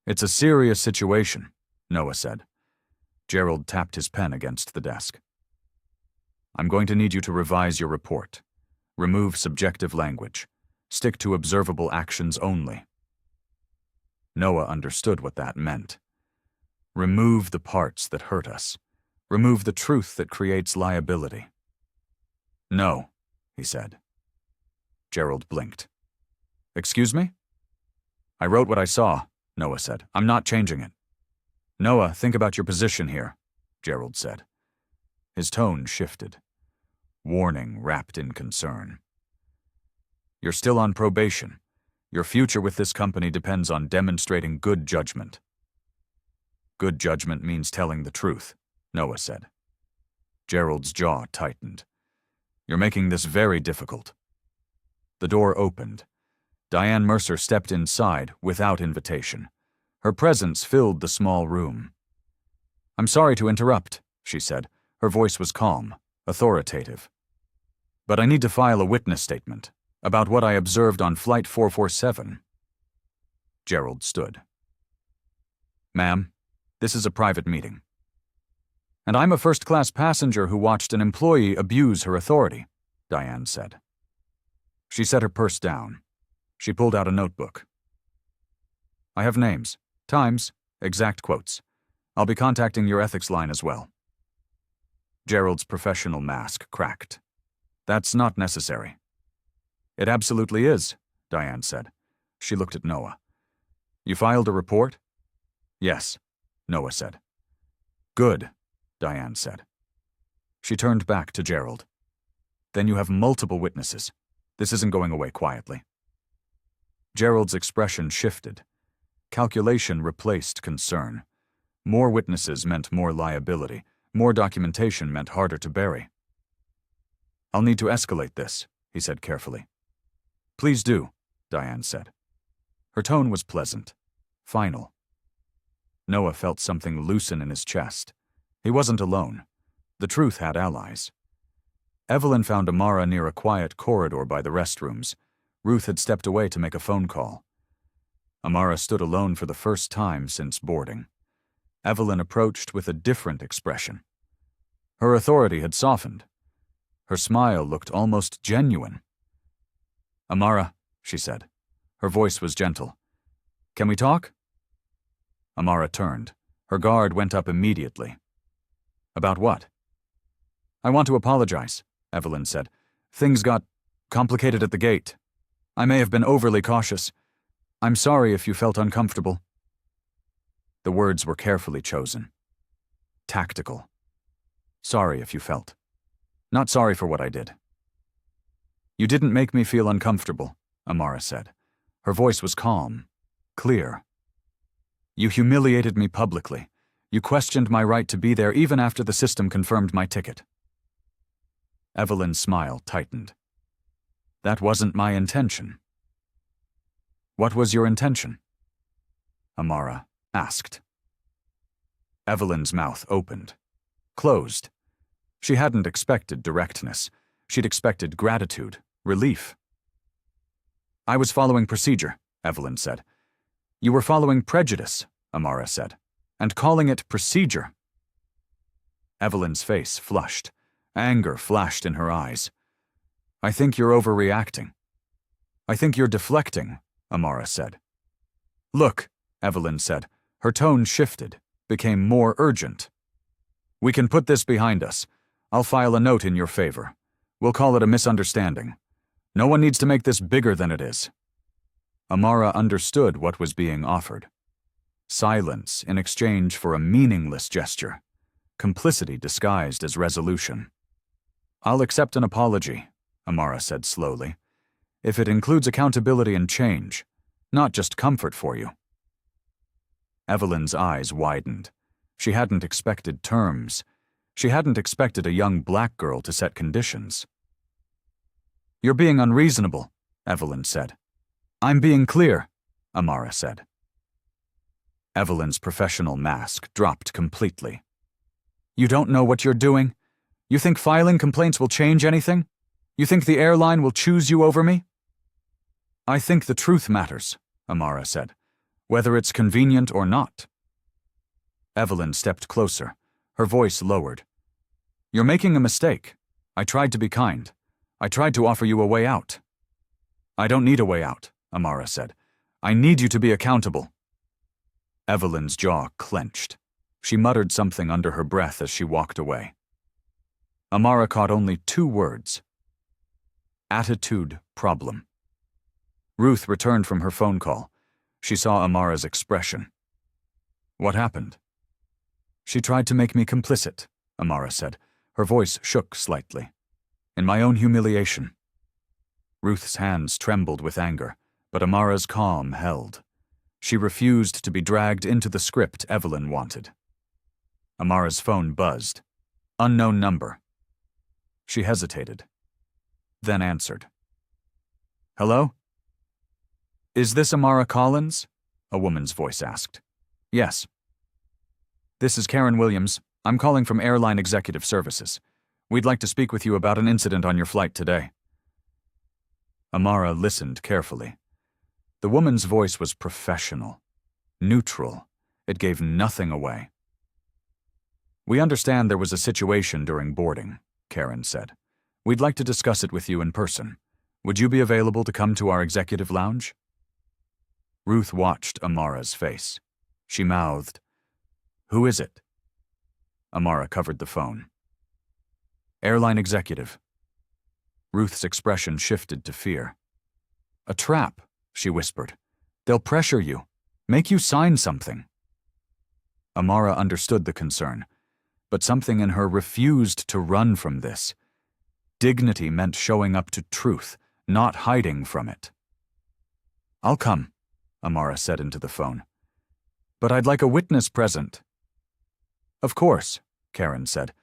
It's a serious situation, Noah said. Gerald tapped his pen against the desk. I'm going to need you to revise your report. Remove subjective language. Stick to observable actions only. Noah understood what that meant. Remove the parts that hurt us. Remove the truth that creates liability. No, he said. Gerald blinked. Excuse me? I wrote what I saw, Noah said. I'm not changing it. Noah, think about your position here, Gerald said. His tone shifted. Warning wrapped in concern. You're still on probation. Your future with this company depends on demonstrating good judgment. Good judgment means telling the truth, Noah said. Gerald's jaw tightened. You're making this very difficult. The door opened. Diane Mercer stepped inside without invitation. Her presence filled the small room. I'm sorry to interrupt, she said. Her voice was calm, authoritative. But I need to file a witness statement about what I observed on Flight 447. Gerald stood. Ma'am, this is a private meeting. And I'm a first-class passenger who watched an employee abuse her authority, Diane said. She set her purse down. She pulled out a notebook. I have names, times, exact quotes. I'll be contacting your ethics line as well. Gerald's professional mask cracked. That's not necessary. It absolutely is, Diane said. She looked at Noah. You filed a report? Yes, Noah said. Good, Diane said. She turned back to Gerald. Then you have multiple witnesses. This isn't going away quietly. Gerald's expression shifted. Calculation replaced concern. More witnesses meant more liability. More documentation meant harder to bury. I'll need to escalate this, he said carefully. Please do, Diane said. Her tone was pleasant, final. Noah felt something loosen in his chest. He wasn't alone. The truth had allies. Evelyn found Amara near a quiet corridor by the restrooms. Ruth had stepped away to make a phone call. Amara stood alone for the first time since boarding. Evelyn approached with a different expression. Her authority had softened. Her smile looked almost genuine. Amara, she said. Her voice was gentle. Can we talk? Amara turned. Her guard went up immediately. About what? I want to apologize, Evelyn said. Things got complicated at the gate. I may have been overly cautious. I'm sorry if you felt uncomfortable. The words were carefully chosen. Tactical. Sorry if you felt. Not sorry for what I did. You didn't make me feel uncomfortable, Amara said. Her voice was calm, clear. You humiliated me publicly. You questioned my right to be there even after the system confirmed my ticket. Evelyn's smile tightened. That wasn't my intention. What was your intention? Amara asked. Evelyn's mouth opened, closed. She hadn't expected directness. She'd expected gratitude, relief. I was following procedure, Evelyn said. You were following prejudice, Amara said, and calling it procedure. Evelyn's face flushed. Anger flashed in her eyes. I think you're overreacting. I think you're deflecting, Amara said. Look, Evelyn said. Her tone shifted, became more urgent. We can put this behind us. I'll file a note in your favor. We'll call it a misunderstanding. No one needs to make this bigger than it is. Amara understood what was being offered. Silence in exchange for a meaningless gesture. Complicity disguised as resolution. I'll accept an apology, Amara said slowly, if it includes accountability and change, not just comfort for you. Evelyn's eyes widened. She hadn't expected terms. She hadn't expected a young black girl to set conditions. "You're being unreasonable," Evelyn said. "I'm being clear," Amara said. Evelyn's professional mask dropped completely. "You don't know what you're doing? You think filing complaints will change anything? You think the airline will choose you over me?" "I think the truth matters," Amara said, "whether it's convenient or not." Evelyn stepped closer, her voice lowered. "You're making a mistake. I tried to be kind. I tried to offer you a way out." "I don't need a way out," Amara said. "I need you to be accountable." Evelyn's jaw clenched. She muttered something under her breath as she walked away. Amara caught only 2 words. Attitude problem. Ruth returned from her phone call. She saw Amara's expression. "What happened?" "She tried to make me complicit," Amara said. Her voice shook slightly. "In my own humiliation." Ruth's hands trembled with anger, but Amara's calm held. She refused to be dragged into the script Evelyn wanted. Amara's phone buzzed. Unknown number. She hesitated, then answered. "Hello? Is this Amara Collins?" a woman's voice asked. "Yes." "This is Karen Williams. I'm calling from Airline Executive Services. We'd like to speak with you about an incident on your flight today." Amara listened carefully. The woman's voice was professional, neutral. It gave nothing away. "We understand there was a situation during boarding," Karen said. "We'd like to discuss it with you in person. Would you be available to come to our executive lounge?" Ruth watched Amara's face. She mouthed, "Who is it?" Amara covered the phone. "Airline executive." Ruth's expression shifted to fear. "A trap," she whispered. "They'll pressure you, make you sign something." Amara understood the concern, but something in her refused to run from this. Dignity meant showing up to truth, not hiding from it. "I'll come," Amara said into the phone. "But I'd like a witness present." "Of course," Karen said.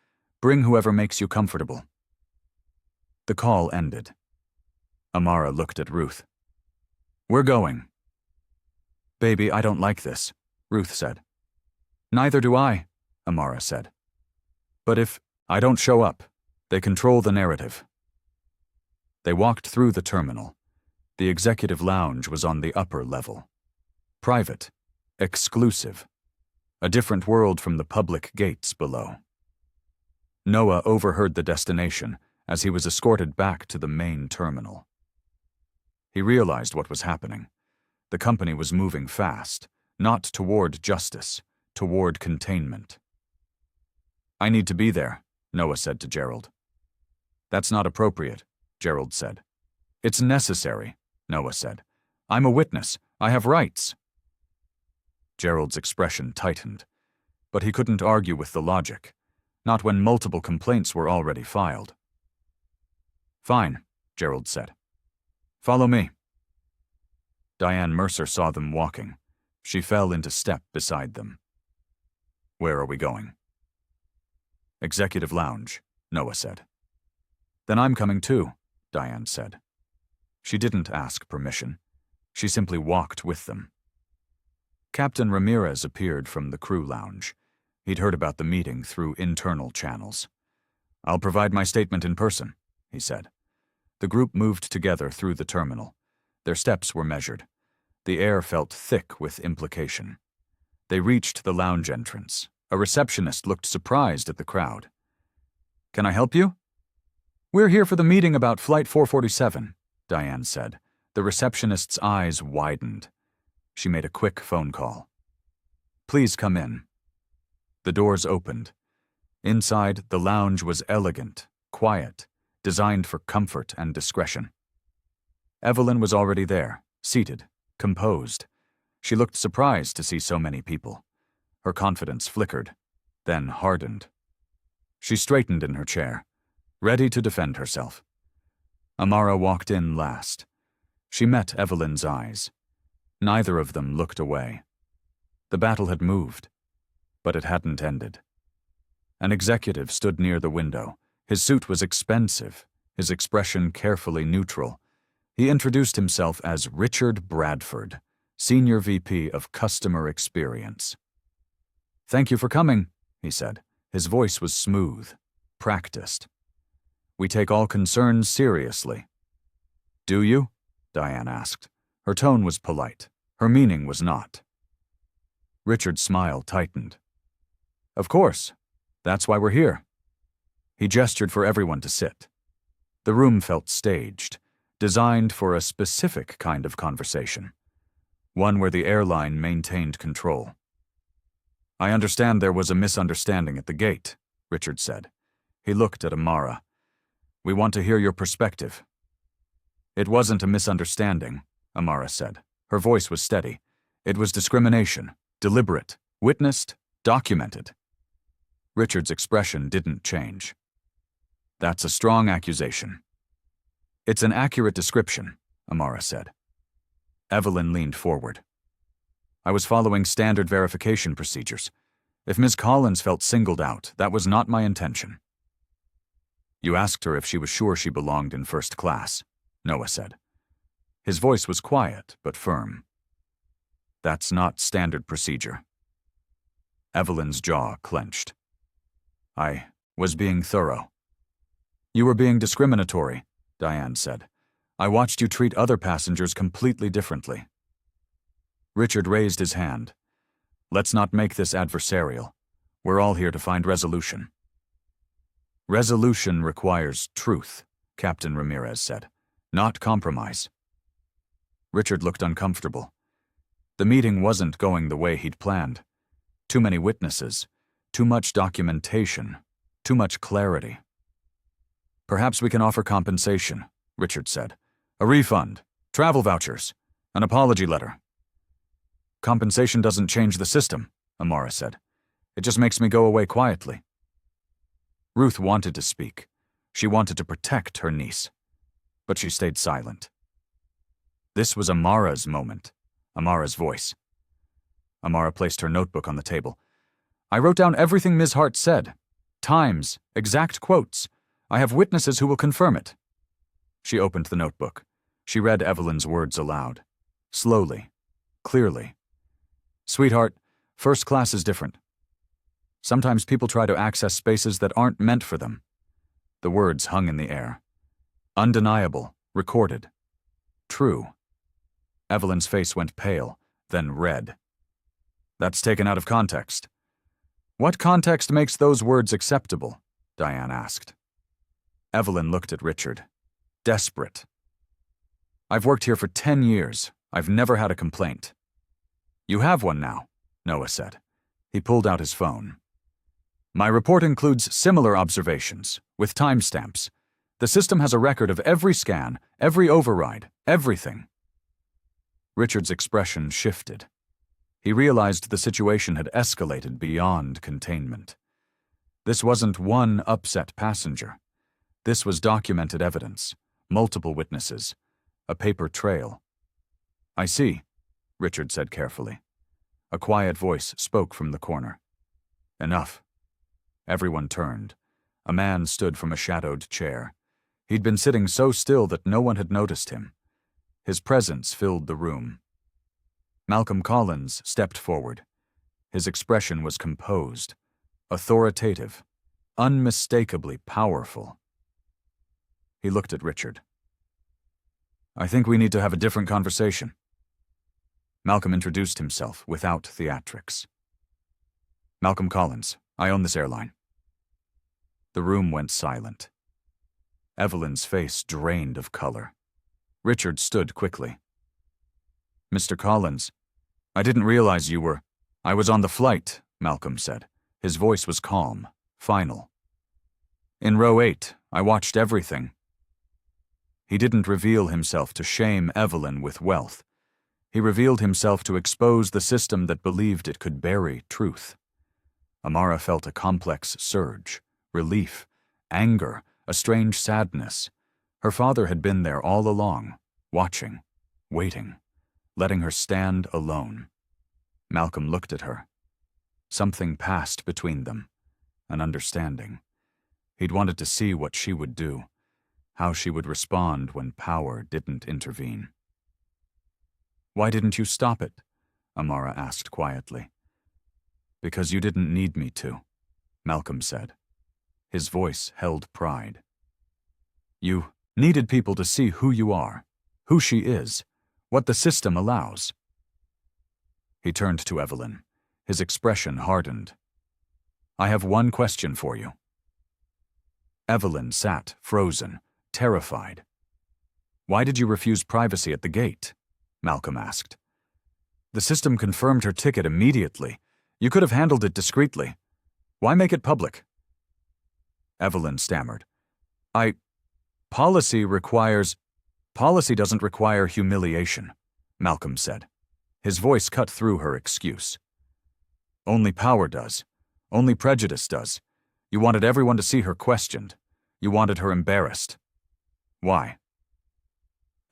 "Bring whoever makes you comfortable." The call ended. Amara looked at Ruth. "We're going." "Baby, I don't like this," Ruth said. "Neither do I," Amara said. "But if I don't show up, they control the narrative." They walked through the terminal. The executive lounge was on the upper level. Private, exclusive, a different world from the public gates below. Noah overheard the destination as he was escorted back to the main terminal. He realized what was happening. The company was moving fast, not toward justice, toward containment. "I need to be there," Noah said to Gerald. "That's not appropriate," Gerald said. "It's necessary," Noah said. "I'm a witness. I have rights." Gerald's expression tightened, but he couldn't argue with the logic, not when multiple complaints were already filed. "Fine," Gerald said. "Follow me." Diane Mercer saw them walking. She fell into step beside them. "Where are we going?" "Executive lounge," Noah said. "Then I'm coming too," Diane said. She didn't ask permission. She simply walked with them. Captain Ramirez appeared from the crew lounge. He'd heard about the meeting through internal channels. "I'll provide my statement in person," he said. The group moved together through the terminal. Their steps were measured. The air felt thick with implication. They reached the lounge entrance. A receptionist looked surprised at the crowd. "Can I help you?" "We're here for the meeting about Flight 447, Diane said. The receptionist's eyes widened. She made a quick phone call. "Please come in." The doors opened. Inside, the lounge was elegant, quiet, designed for comfort and discretion. Evelyn was already there, seated, composed. She looked surprised to see so many people. Her confidence flickered, then hardened. She straightened in her chair, ready to defend herself. Amara walked in last. She met Evelyn's eyes. Neither of them looked away. The battle had moved, but it hadn't ended. An executive stood near the window. His suit was expensive, his expression carefully neutral. He introduced himself as Richard Bradford, Senior VP of Customer Experience. "Thank you for coming," he said. His voice was smooth, practiced. "We take all concerns seriously." "Do you?" Diane asked. Her tone was polite. Her meaning was not. Richard's smile tightened. "Of course. That's why we're here." He gestured for everyone to sit. The room felt staged, designed for a specific kind of conversation, one where the airline maintained control. "I understand there was a misunderstanding at the gate," Richard said. He looked at Amara. "We want to hear your perspective." "It wasn't a misunderstanding," Amara said. Her voice was steady. "It was discrimination, deliberate, witnessed, documented." Richard's expression didn't change. "That's a strong accusation." "It's an accurate description," Amara said. Evelyn leaned forward. "I was following standard verification procedures. If Ms. Collins felt singled out, that was not my intention." "You asked her if she was sure she belonged in first class," Noah said. His voice was quiet but firm. "That's not standard procedure." Evelyn's jaw clenched. "I was being thorough." "You were being discriminatory," Diane said. "I watched you treat other passengers completely differently." Richard raised his hand. "Let's not make this adversarial. We're all here to find resolution." "Resolution requires truth," Captain Ramirez said, "not compromise." Richard looked uncomfortable. The meeting wasn't going the way he'd planned. Too many witnesses, too much documentation, too much clarity. "Perhaps we can offer compensation," Richard said. "A refund, travel vouchers, an apology letter." "Compensation doesn't change the system," Amara said. "It just makes me go away quietly." Ruth wanted to speak. She wanted to protect her niece. But she stayed silent. This was Amara's moment, Amara's voice. Amara placed her notebook on the table. "I wrote down everything Ms. Hart said. Times, exact quotes. I have witnesses who will confirm it." She opened the notebook. She read Evelyn's words aloud. Slowly, clearly. "Sweetheart, first class is different. Sometimes people try to access spaces that aren't meant for them." The words hung in the air. Undeniable, recorded. True. Evelyn's face went pale, then red. "That's taken out of context." "What context makes those words acceptable?" Diane asked. Evelyn looked at Richard. Desperate. "I've worked here for 10 years. I've never had a complaint." "You have one now," Noah said. He pulled out his phone. "My report includes similar observations, with timestamps. The system has a record of every scan, every override, everything." Richard's expression shifted. He realized the situation had escalated beyond containment. This wasn't one upset passenger. This was documented evidence, multiple witnesses, a paper trail. "I see," Richard said carefully. A quiet voice spoke from the corner. "Enough." Everyone turned. A man stood from a shadowed chair. He'd been sitting so still that no one had noticed him. His presence filled the room. Malcolm Collins stepped forward. His expression was composed, authoritative, unmistakably powerful. He looked at Richard. "I think we need to have a different conversation." Malcolm introduced himself without theatrics. "Malcolm Collins. I own this airline." The room went silent. Evelyn's face drained of color. Richard stood quickly. "Mr. Collins, I didn't realize you were—" "I was on the flight," Malcolm said. His voice was calm, final. "In row 8, I watched everything." He didn't reveal himself to shame Evelyn with wealth. He revealed himself to expose the system that believed it could bury truth. Amara felt a complex surge, relief, anger, a strange sadness. Her father had been there all along, watching, waiting, letting her stand alone. Malcolm looked at her. Something passed between them, an understanding. He'd wanted to see what she would do, how she would respond when power didn't intervene. "Why didn't you stop it?" Amara asked quietly. "Because you didn't need me to," Malcolm said. His voice held pride. "You needed people to see who you are, who she is, what the system allows." He turned to Evelyn. His expression hardened. "I have one question for you." Evelyn sat, frozen, terrified. "Why did you refuse privacy at the gate?" Malcolm asked. "The system confirmed her ticket immediately. You could have handled it discreetly. Why make it public?" Evelyn stammered. Policy doesn't require humiliation," Malcolm said. His voice cut through her excuse. "Only power does. Only prejudice does. You wanted everyone to see her questioned. You wanted her embarrassed. Why?"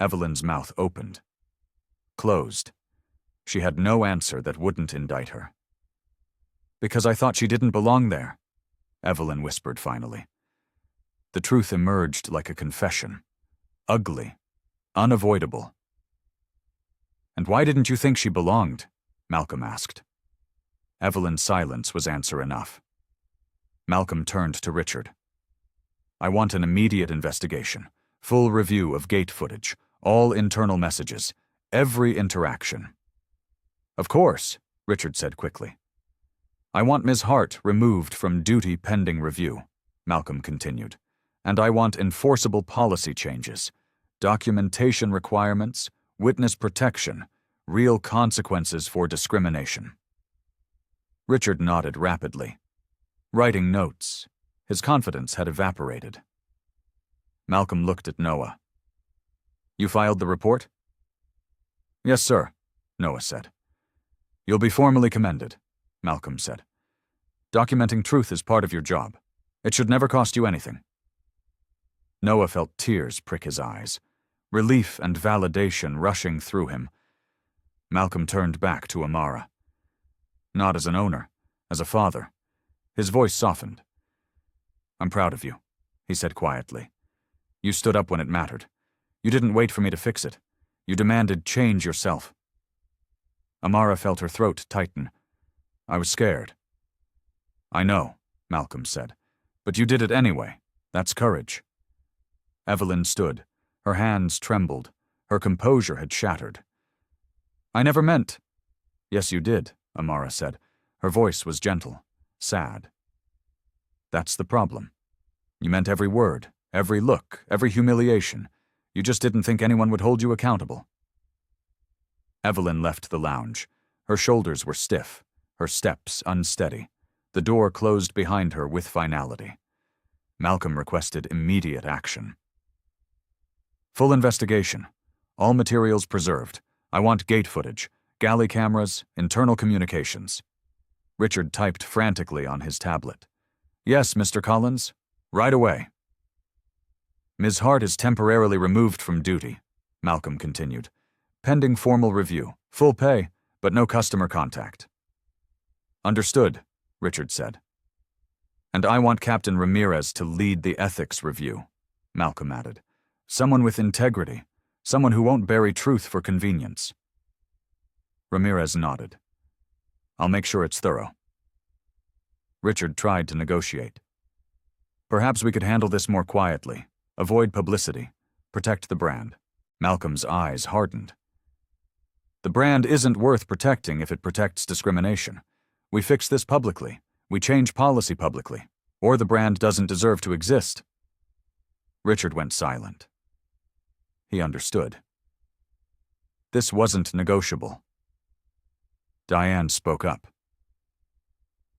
Evelyn's mouth opened. Closed. She had no answer that wouldn't indict her. "Because I thought she didn't belong there," Evelyn whispered finally. The truth emerged like a confession. Ugly. Unavoidable. "And why didn't you think she belonged?" Malcolm asked. Evelyn's silence was answer enough. Malcolm turned to Richard. "I want an immediate investigation, full review of gate footage, all internal messages, every interaction." "Of course," Richard said quickly. "I want Ms. Hart removed from duty pending review," Malcolm continued. "And I want enforceable policy changes, documentation requirements, witness protection, real consequences for discrimination." Richard nodded rapidly, writing notes. His confidence had evaporated. Malcolm looked at Noah. "You filed the report?" "Yes, sir," Noah said. "You'll be formally commended," Malcolm said. "Documenting truth is part of your job. It should never cost you anything." Noah felt tears prick his eyes, relief and validation rushing through him. Malcolm turned back to Amara. "Not as an owner, as a father." His voice softened. "I'm proud of you," he said quietly. "You stood up when it mattered. You didn't wait for me to fix it. You demanded change yourself." Amara felt her throat tighten. "I was scared." "I know," Malcolm said. "But you did it anyway. That's courage." Evelyn stood. Her hands trembled. Her composure had shattered. "I never meant—" "Yes, you did," Amara said. Her voice was gentle, sad. "That's the problem. You meant every word, every look, every humiliation. You just didn't think anyone would hold you accountable." Evelyn left the lounge. Her shoulders were stiff, her steps unsteady. The door closed behind her with finality. Malcolm requested immediate action. "Full investigation. All materials preserved. I want gate footage, galley cameras, internal communications." Richard typed frantically on his tablet. "Yes, Mr. Collins. Right away." "Ms. Hart is temporarily removed from duty," Malcolm continued. "Pending formal review. Full pay, but no customer contact." "Understood," Richard said. "And I want Captain Ramirez to lead the ethics review," Malcolm added. "Someone with integrity, someone who won't bury truth for convenience." Ramirez nodded. "I'll make sure it's thorough." Richard tried to negotiate. "Perhaps we could handle this more quietly, avoid publicity, protect the brand." Malcolm's eyes hardened. "The brand isn't worth protecting if it protects discrimination. We fix this publicly, we change policy publicly, or the brand doesn't deserve to exist." Richard went silent. He understood. This wasn't negotiable. Diane spoke up.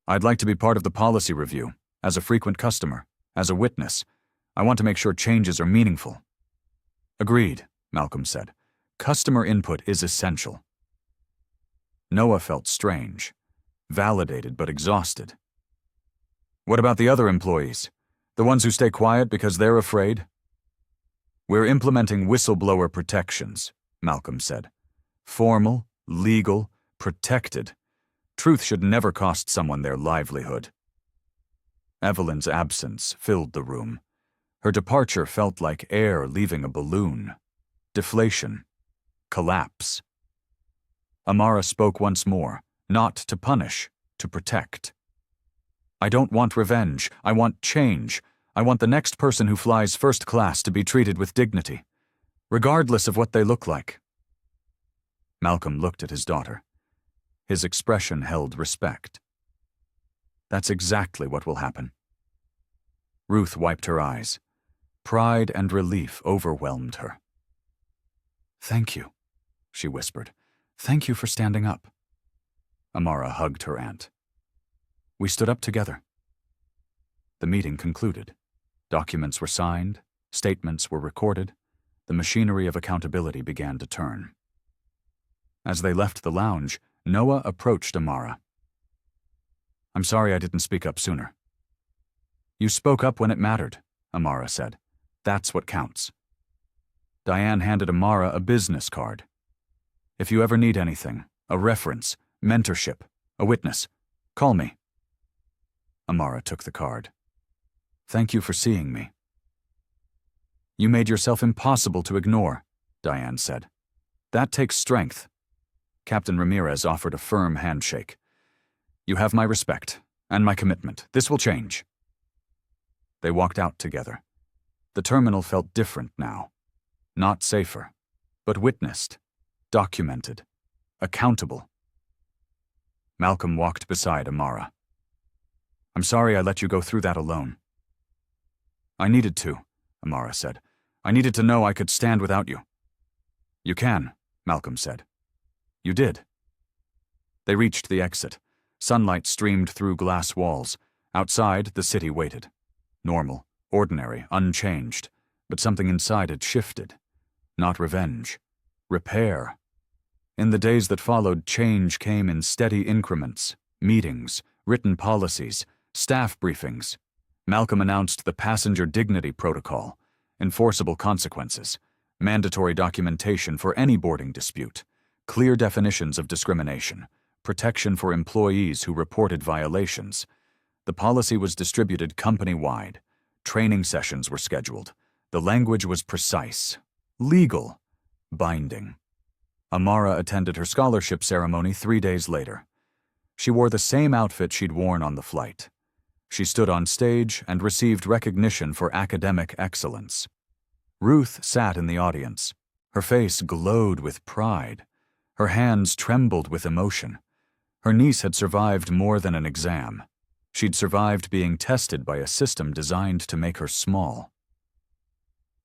"I'd like to be part of the policy review, as a frequent customer, as a witness. I want to make sure changes are meaningful." "Agreed," Malcolm said. "Customer input is essential." Noah felt strange, validated but exhausted. "What about the other employees? The ones who stay quiet because they're afraid?" "We're implementing whistleblower protections," Malcolm said. "Formal, legal, protected. Truth should never cost someone their livelihood. Evelyn's absence filled the room. Her departure felt like air leaving a balloon. Deflation. Collapse. Amara spoke once more, not to punish, to protect. I don't want revenge. I want change. I want the next person who flies first class to be treated with dignity, regardless of what they look like. Malcolm looked at his daughter. His expression held respect. That's exactly what will happen. Ruth wiped her eyes. Pride and relief overwhelmed her. Thank you, she whispered. Thank you for standing up. Amara hugged her aunt. We stood up together. The meeting concluded. Documents were signed, statements were recorded, the machinery of accountability began to turn. As they left the lounge, Noah approached Amara. I'm sorry I didn't speak up sooner. You spoke up when it mattered, Amara said. That's what counts. Diane handed Amara a business card. If you ever need anything, a reference, mentorship, a witness, call me. Amara took the card. Thank you for seeing me. You made yourself impossible to ignore, Diane said. That takes strength. Captain Ramirez offered a firm handshake. You have my respect and my commitment. This will change. They walked out together. The terminal felt different now. Not safer, but witnessed, documented, accountable. Malcolm walked beside Amara. I'm sorry I let you go through that alone. I needed to, Amara said. I needed to know I could stand without you. You can, Malcolm said. You did. They reached the exit. Sunlight streamed through glass walls. Outside, the city waited. Normal, ordinary, unchanged, but something inside had shifted. Not revenge. Repair. In the days that followed, change came in steady increments. Meetings, written policies, staff briefings. Malcolm announced the Passenger Dignity Protocol, enforceable consequences, mandatory documentation for any boarding dispute, clear definitions of discrimination, protection for employees who reported violations. The policy was distributed company-wide. Training sessions were scheduled. The language was precise, legal, binding. Amara attended her scholarship ceremony 3 days later. She wore the same outfit she'd worn on the flight. She stood on stage and received recognition for academic excellence. Ruth sat in the audience. Her face glowed with pride. Her hands trembled with emotion. Her niece had survived more than an exam. She'd survived being tested by a system designed to make her small.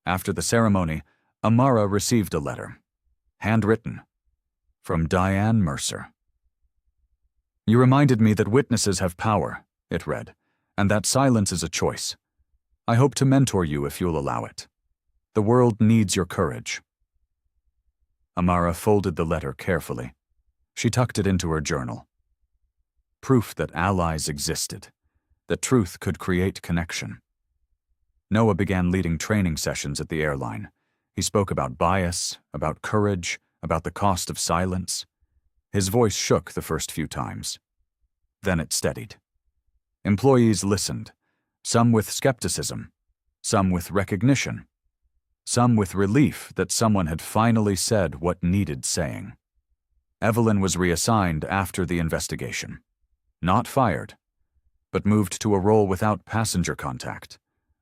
After the ceremony, Amara received a letter, handwritten, from Diane Mercer. You reminded me that witnesses have power, it read, and that silence is a choice. I hope to mentor you if you'll allow it. The world needs your courage. Amara folded the letter carefully. She tucked it into her journal. Proof that allies existed, that truth could create connection. Noah began leading training sessions at the airline. He spoke about bias, about courage, about the cost of silence. His voice shook the first few times. Then it steadied. Employees listened, some with skepticism, some with recognition, some with relief that someone had finally said what needed saying. Evelyn was reassigned after the investigation. Not fired, but moved to a role without passenger contact,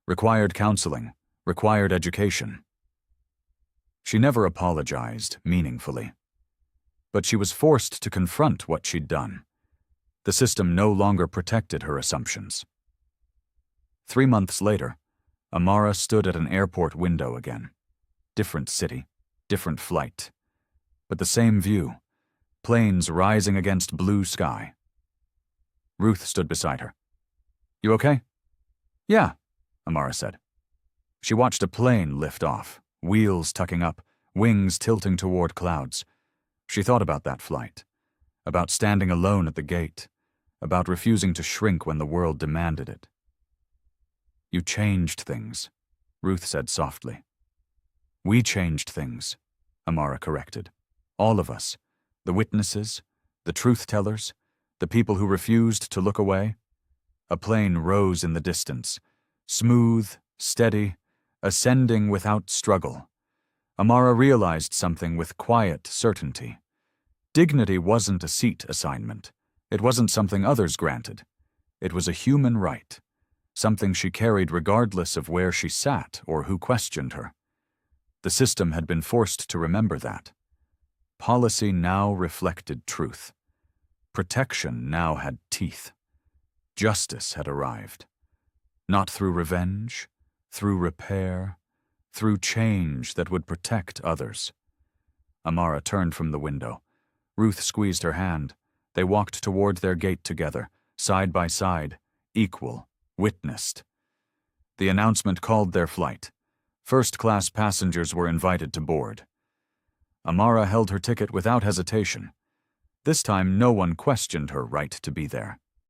required counseling, required education. She never apologized meaningfully, but she was forced to confront what she'd done. The system no longer protected her assumptions. 3 months later, Amara stood at an airport window again. Different city, different flight, but the same view, planes rising against blue sky. Ruth stood beside her. You okay? Yeah, Amara said. She watched a plane lift off, wheels tucking up, wings tilting toward clouds. She thought about that flight, about standing alone at the gate, about refusing to shrink when the world demanded it. You changed things, Ruth said softly. We changed things, Amara corrected. All of us, the witnesses, the truth-tellers, The people who refused to look away? A plane rose in the distance, smooth, steady, ascending without struggle. Amara realized something with quiet certainty. Dignity wasn't a seat assignment. It wasn't something others granted. It was a human right, something she carried regardless of where she sat or who questioned her. The system had been forced to remember that. Policy now reflected truth. Protection now had teeth. Justice had arrived. Not through revenge, through repair, through change that would protect others. Amara turned from the window. Ruth squeezed her hand. They walked toward their gate together, side by side, equal, witnessed. The announcement called their flight. First-class passengers were invited to board. Amara held her ticket without hesitation. This time no one questioned her right to be there.